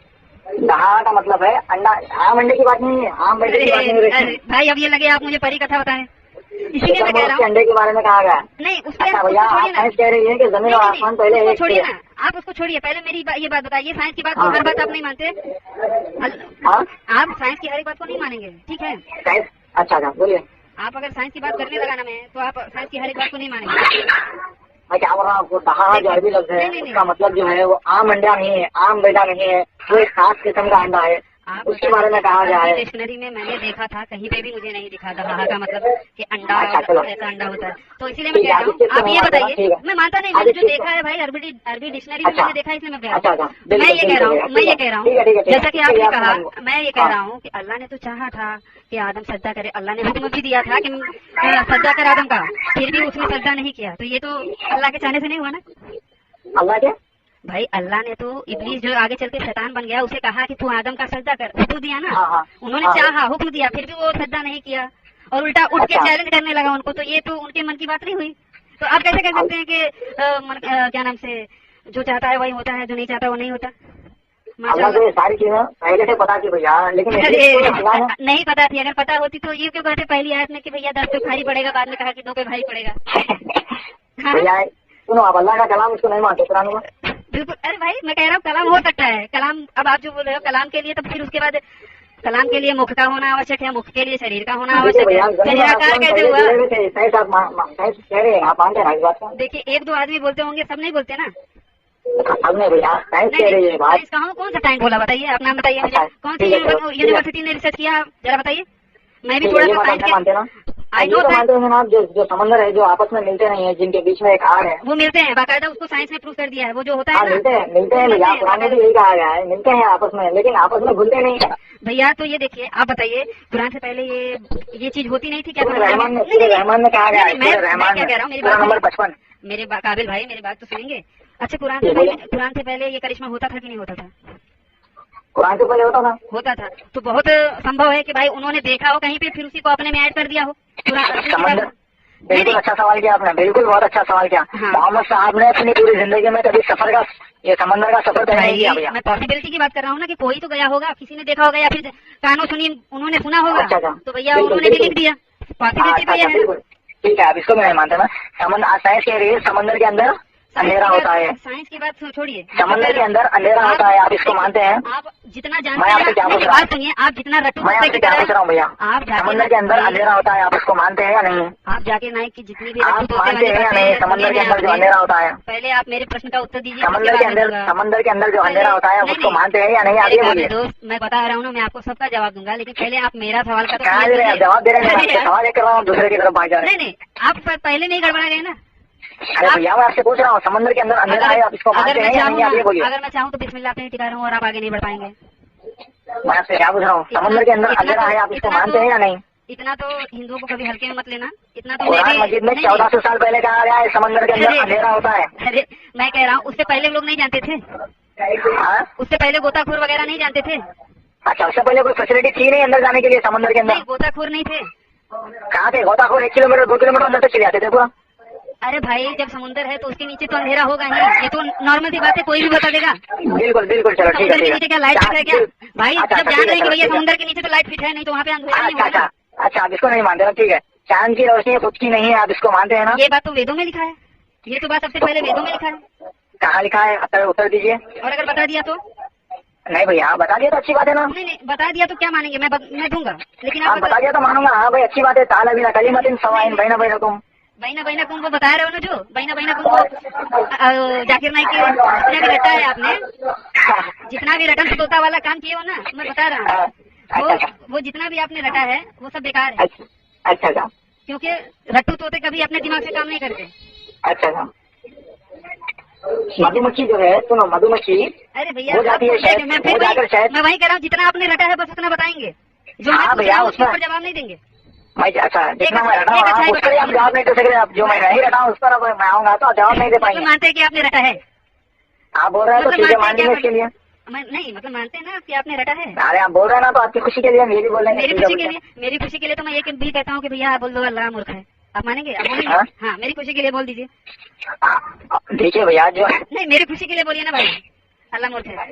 दहा का मतलब है अंडा। आम अंडे की बात नहीं है, आम अंडे की बात नहीं अरे है। भाई, अब ये लगे आप मुझे परी कथा बताएं, इसीलिए मैं कह रहा के हूँ। अंडे के बारे में कहा गया है। नहीं, उसके अच्छा भैया, आप साइंस कह रही है कि जमीन और आसमान पहले उसको एक छोड़िए थे। ना, आप उसको छोड़िए, पहले मेरी ये बात बताइए। साइंस की बात तो हाँ। हर बात आप नहीं मानते। हाँ, आप साइंस की हर एक बात को नहीं मानेंगे, ठीक है? साइंस। अच्छा बोलिए। आप अगर साइंस की बात करने लगा ना मैं, तो आप साइंस की हर एक बात को नहीं मानेंगे। मैं क्या बोल रहा हूँ आपको, दहा जो अरबी लफ्ज है, नहीं। उसका मतलब जो है वो आम अंडा नहीं है, आम बेटा नहीं है, वो एक खास किस्म का अंडा है, उसके बारे में कहा गया है। डिक्शनरी में मैंने देखा था, कहीं पे भी मुझे नहीं दिखा दहा का मतलब कि अंडा अच्छा, चलो। ऐसा अंडा होता है। तो इसीलिए मैं कह रहा हूँ, आप ये बताइए। मैं मानता नहीं, मैंने जो देखा है भाई अरबी डिक्शनरी में मैंने देखा है, इसलिए मैं कह रहा हूँ। मैं ये कह रहा हूँ जैसा कि आपने कहा, मैं ये कह रहा हूँ कि अल्लाह ने तो चाहा था कि आदम सज्जा करे। अल्लाह ने हुक्म भी दिया था कि सज्जा कर आदम का, फिर भी उसने सज्जा नहीं किया। तो ये तो अल्लाह के चाहने से नहीं हुआ ना। अल्लाह के भाई, अल्लाह ने तो इब्लीस जो आगे चल के शैतान बन गया, उसे कहा कि तू आदम का सजदा कर, हुक्म दिया ना। हाँ। उन्होंने चाहा, हुक्म दिया, फिर भी वो सजदा नहीं किया और उल्टा उठ के अच्छा। चैलेंज करने लगा उनको। तो ये तो उनके मन की बात नहीं हुई। तो आप कैसे कह सकते हैं कि क्या नाम से, जो चाहता है वही होता है, जो नहीं चाहता वो नहीं होता? अल्लाह को ये सारी चीजें पहले से पता थी भैया, लेकिन अल्लाह ने नहीं पता थी। अगर पता होती तो ये क्यों कहते पहली आयत में कि भैया 10 पे भारी पड़ेगा, बाद में कहा कि 2 पे भारी पड़ेगा। भैया सुनो, आप अल्लाह का कलाम उसको नहीं मानते कुरान में? बिल्कुल। अरे भाई, मैं कह रहा हूँ कलाम हो सकता है। कलाम, अब आप जो बोल रहे हो कलाम के लिए, तो फिर उसके बाद कलाम के लिए मुख का होना आवश्यक है, मुख के लिए शरीर का होना आवश्यक है। शरीर आकार कैसे हुआ? कह रहे हैं, आप मानते हैं इस बात को? देखिए, 1-2 आदमी बोलते होंगे, सब नहीं बोलते ना। अब नहीं भैया, साइंस कह रही है बात। कहाँ कौन सा टाइम बोला बताइए, आप नाम बताइए मुझे। कौन सी यूनिवर्सिटी ने रिसर्च किया, जरा बताइए। मैं भी थोड़ा सा साइंस के मानते ना, आई नो मानते हैं आप, जो समंदर है, जो आपस में मिलते नहीं है, जिनके बीच में एक आग है, वो मिलते हैं। बाकायदा उसको साइंस ने प्रूव कर दिया है, वो जो होता है ना। मिलते हैं भैया, कुरान में भी यही कहा गया है, मिलते हैं आपस में, लेकिन आपस में भूलते नहीं है भैया। तो ये देखिए, आप बताइए, कुरान से पहले ये चीज होती नहीं थी क्या? रहमान में कहा गया है, मैं क्या कह रहा हूँ, मेरी बात नंबर 55। मेरे काबिल भाई, मेरी बात तो सुनेंगे। अच्छा, कुरान से पहले ये करिश्मा होता था कि नहीं होता था? कुरान से पहले होता था। तो बहुत संभव है कि भाई उन्होंने देखा हो कहीं पे, फिर उसी को अपने में ऐड कर दिया हो। बिल्कुल अच्छा सवाल किया आपने, बिल्कुल बहुत अच्छा सवाल किया। हाँ। मोहम्मद साहब ने अपनी पूरी जिंदगी में कभी सफर का, ये समंदर का सफर तय नहीं किया भैया। मैं पॉसिबिलिटी की बात कर रहा हूँ ना कि कोई तो गया होगा, किसी ने देखा होगा या फिर कानों सुनी उन्होंने सुना होगा, अच्छा, अच्छा। तो भैया बिल्कुल, उन्होंने भी बिल्कुल। लिख दिया। हाँ, पॉसिबिलिटी अच्छा, तो ये अच्छा, है। बिल्कुल ठीक है। अब इसको मैं नहीं मानता ना, साइंस कह रही है समंदर के अंदर अंधेरा होता है, साइंस की बात छोड़िए, समंदर के अंदर अंधेरा होता है, आप इसको मानते हैं? आप जितना मैं जानते आपसे हैं, क्या पूछ मेरी रहा हूँ? बात सुनिए, आप जितना रट्टू मैं कुत्ते आपसे की क्या तरह पूछ रहा हूँ भैया, आप जाके समंदर के अंदर अंधेरा होता है, आप इसको मानते हैं या नहीं? आप जाके नाइक की जितनी भी आप रट्टू तोते मानते वाली हैं या बातें नहीं समंदर के सुनी हैं अंदर जो आपने, अंधेरा होता है? पहले आप मेरे प्रश्न का उत्तर दीजिए, समंदर के अंदर जो अंधेरा होता है उसको मानते हैं या नहीं, आप ये बोलिए। दोस्त मैं बता रहा हूँ ना, मैं आपको सबका जवाब दूंगा, लेकिन पहले आप मेरा सवाल का तो कहाँ clear दे रहे हैं? कीजिए। जवाब दे रहे हैं, अरे यार, सवाल एक कर रहा हूँ, दूसरे की तरफ भाग जा रहे नहीं नहीं, आप पहले नहीं गड़बड़ा गए ना। हैं। अरे भैया मैं आपसे पूछ रहा हूँ, समंदर के अंदर अंधेरा है, आप इसको मानते हैं या नहीं, आप ये बोलिए। अगर मैं चाहूँ तो बिस्मिल्लाह पे ही टिका रहूँ और आप आगे नहीं बढ़ पाएंगे। मैं आपसे क्या पूछ रहा हूँ, समंदर के अंदर अंधेरा है, आप इसको मानते हैं या नहीं? इतना तो हिंदुओं को कभी हल्के में मत लेना, इतना तो मैं कुरान भी मस्जिद में नहीं, 1400 साल पहले कहा गया है समंदर के अंदर अरे, अंधेरा होता है। अरे मैं कह रहा हूँ, उससे पहले लोग नहीं जानते थे, हाँ? उससे पहले गोताखोर वगैरह नहीं जानते थे। अच्छा, उससे पहले कोई फैसिलिटी थी नहीं अंदर जाने के लिए समंदर के नहीं, अंदर? गोताखोर नहीं थे। कहाँ थे गोताखोर? 1 किलोमीटर 2 किलोमीटर अंदर तक चले जाते थे पूरा। अरे भाई, जब समुंदर है तो उसके नीचे तो अंधेरा होगा ही, ये तो नॉर्मल सी बात है, कोई भी बता देगा। बिल्कुल बिल्कुल, चलो ठीक है। समुंदर के नीचे क्या लाइट फिट है क्या? भाई अच्छा, जब अच्छा, जान ठीक रहे है, हैं कि भैया ठीक है। समुंदर के नीचे तो लाइट फिट है, नहीं तो वहाँ पे अंधेरा नहीं अच्छा होगा अच्छा ना। अच्छा, आप इसको नहीं मानते हो, ठीक है। चांद की रोशनी खुद की नहीं है, आप इसको मानते हैं ना? ये बात तो वेदों में लिखा है, ये तो बात सबसे पहले वेदों में लिखा है। कहाँ लिखा है? उत्तर दीजिए। और अगर बता दिया तो? नहीं भैया, बता दिया तो अच्छी बात है ना। नहीं नहीं, बता दिया तो क्या मानेंगे, मैं दूंगा, लेकिन आप आप बता दिया तो मानूंगा। हाँ भाई, अच्छी बात है। ताला बिना कलीमतिन सवाइन बैना बैनकुम। बहना कुम को बता रहे हो ना, जो बहना कुम को जाकिर नाइक के जितना भी रटा है आपने, जितना भी रटन तोता वाला काम किए हो ना, मैं बता रहा हूँ, वो जितना भी आपने रटा है वो सब बेकार है। अच्छा अच्छा, क्योंकि रट्टू तोते कभी अपने दिमाग से काम नहीं करते। अच्छा। मधुमक्खी जो है, सुनो, मधुमक्खी अरे भैया, हो जाती है शायद, मैं हो जाकर शायद। वही कह रहा हूँ, जितना आपने रटा है बस उतना बताएंगे, जो मैं हाँ पूछ भैया, रहा हूँ उसके उसमें ऊपर जवाब नहीं देंगे। मैं अच्छा, जितना मैं रटा एक हूँ अच्छा आप उस पर आप जवाब नहीं दे सकते। आप जो मैं नहीं रटा हूँ उस पर अब मैं आऊंगा तो जवाब नहीं दे मतलब पाएंगे। मानते हैं कि आपने रटा है? आप बोल रहे हैं तो ठीक है, मान लेंगे इसके लिए। नहीं, मतलब मानते हैं ना कि आपने रटा है। अरे आप बोल रहे हैं ना, तो आपकी खुशी के लिए हम ये भी बोलेंगे। मेरी खुशी के लिए तो मैं ये भी कहता हूँ कि भैया आप बोल दो अल्लाह मूर्ख है, आप मानेंगे? आप बोलेंगे? हाँ? हाँ, मेरी खुशी के लिए बोल दीजिए। देखिए भैया, जो नहीं, मेरी खुशी के लिए बोलिए ना भाई, अल्लाह मूर्ख है।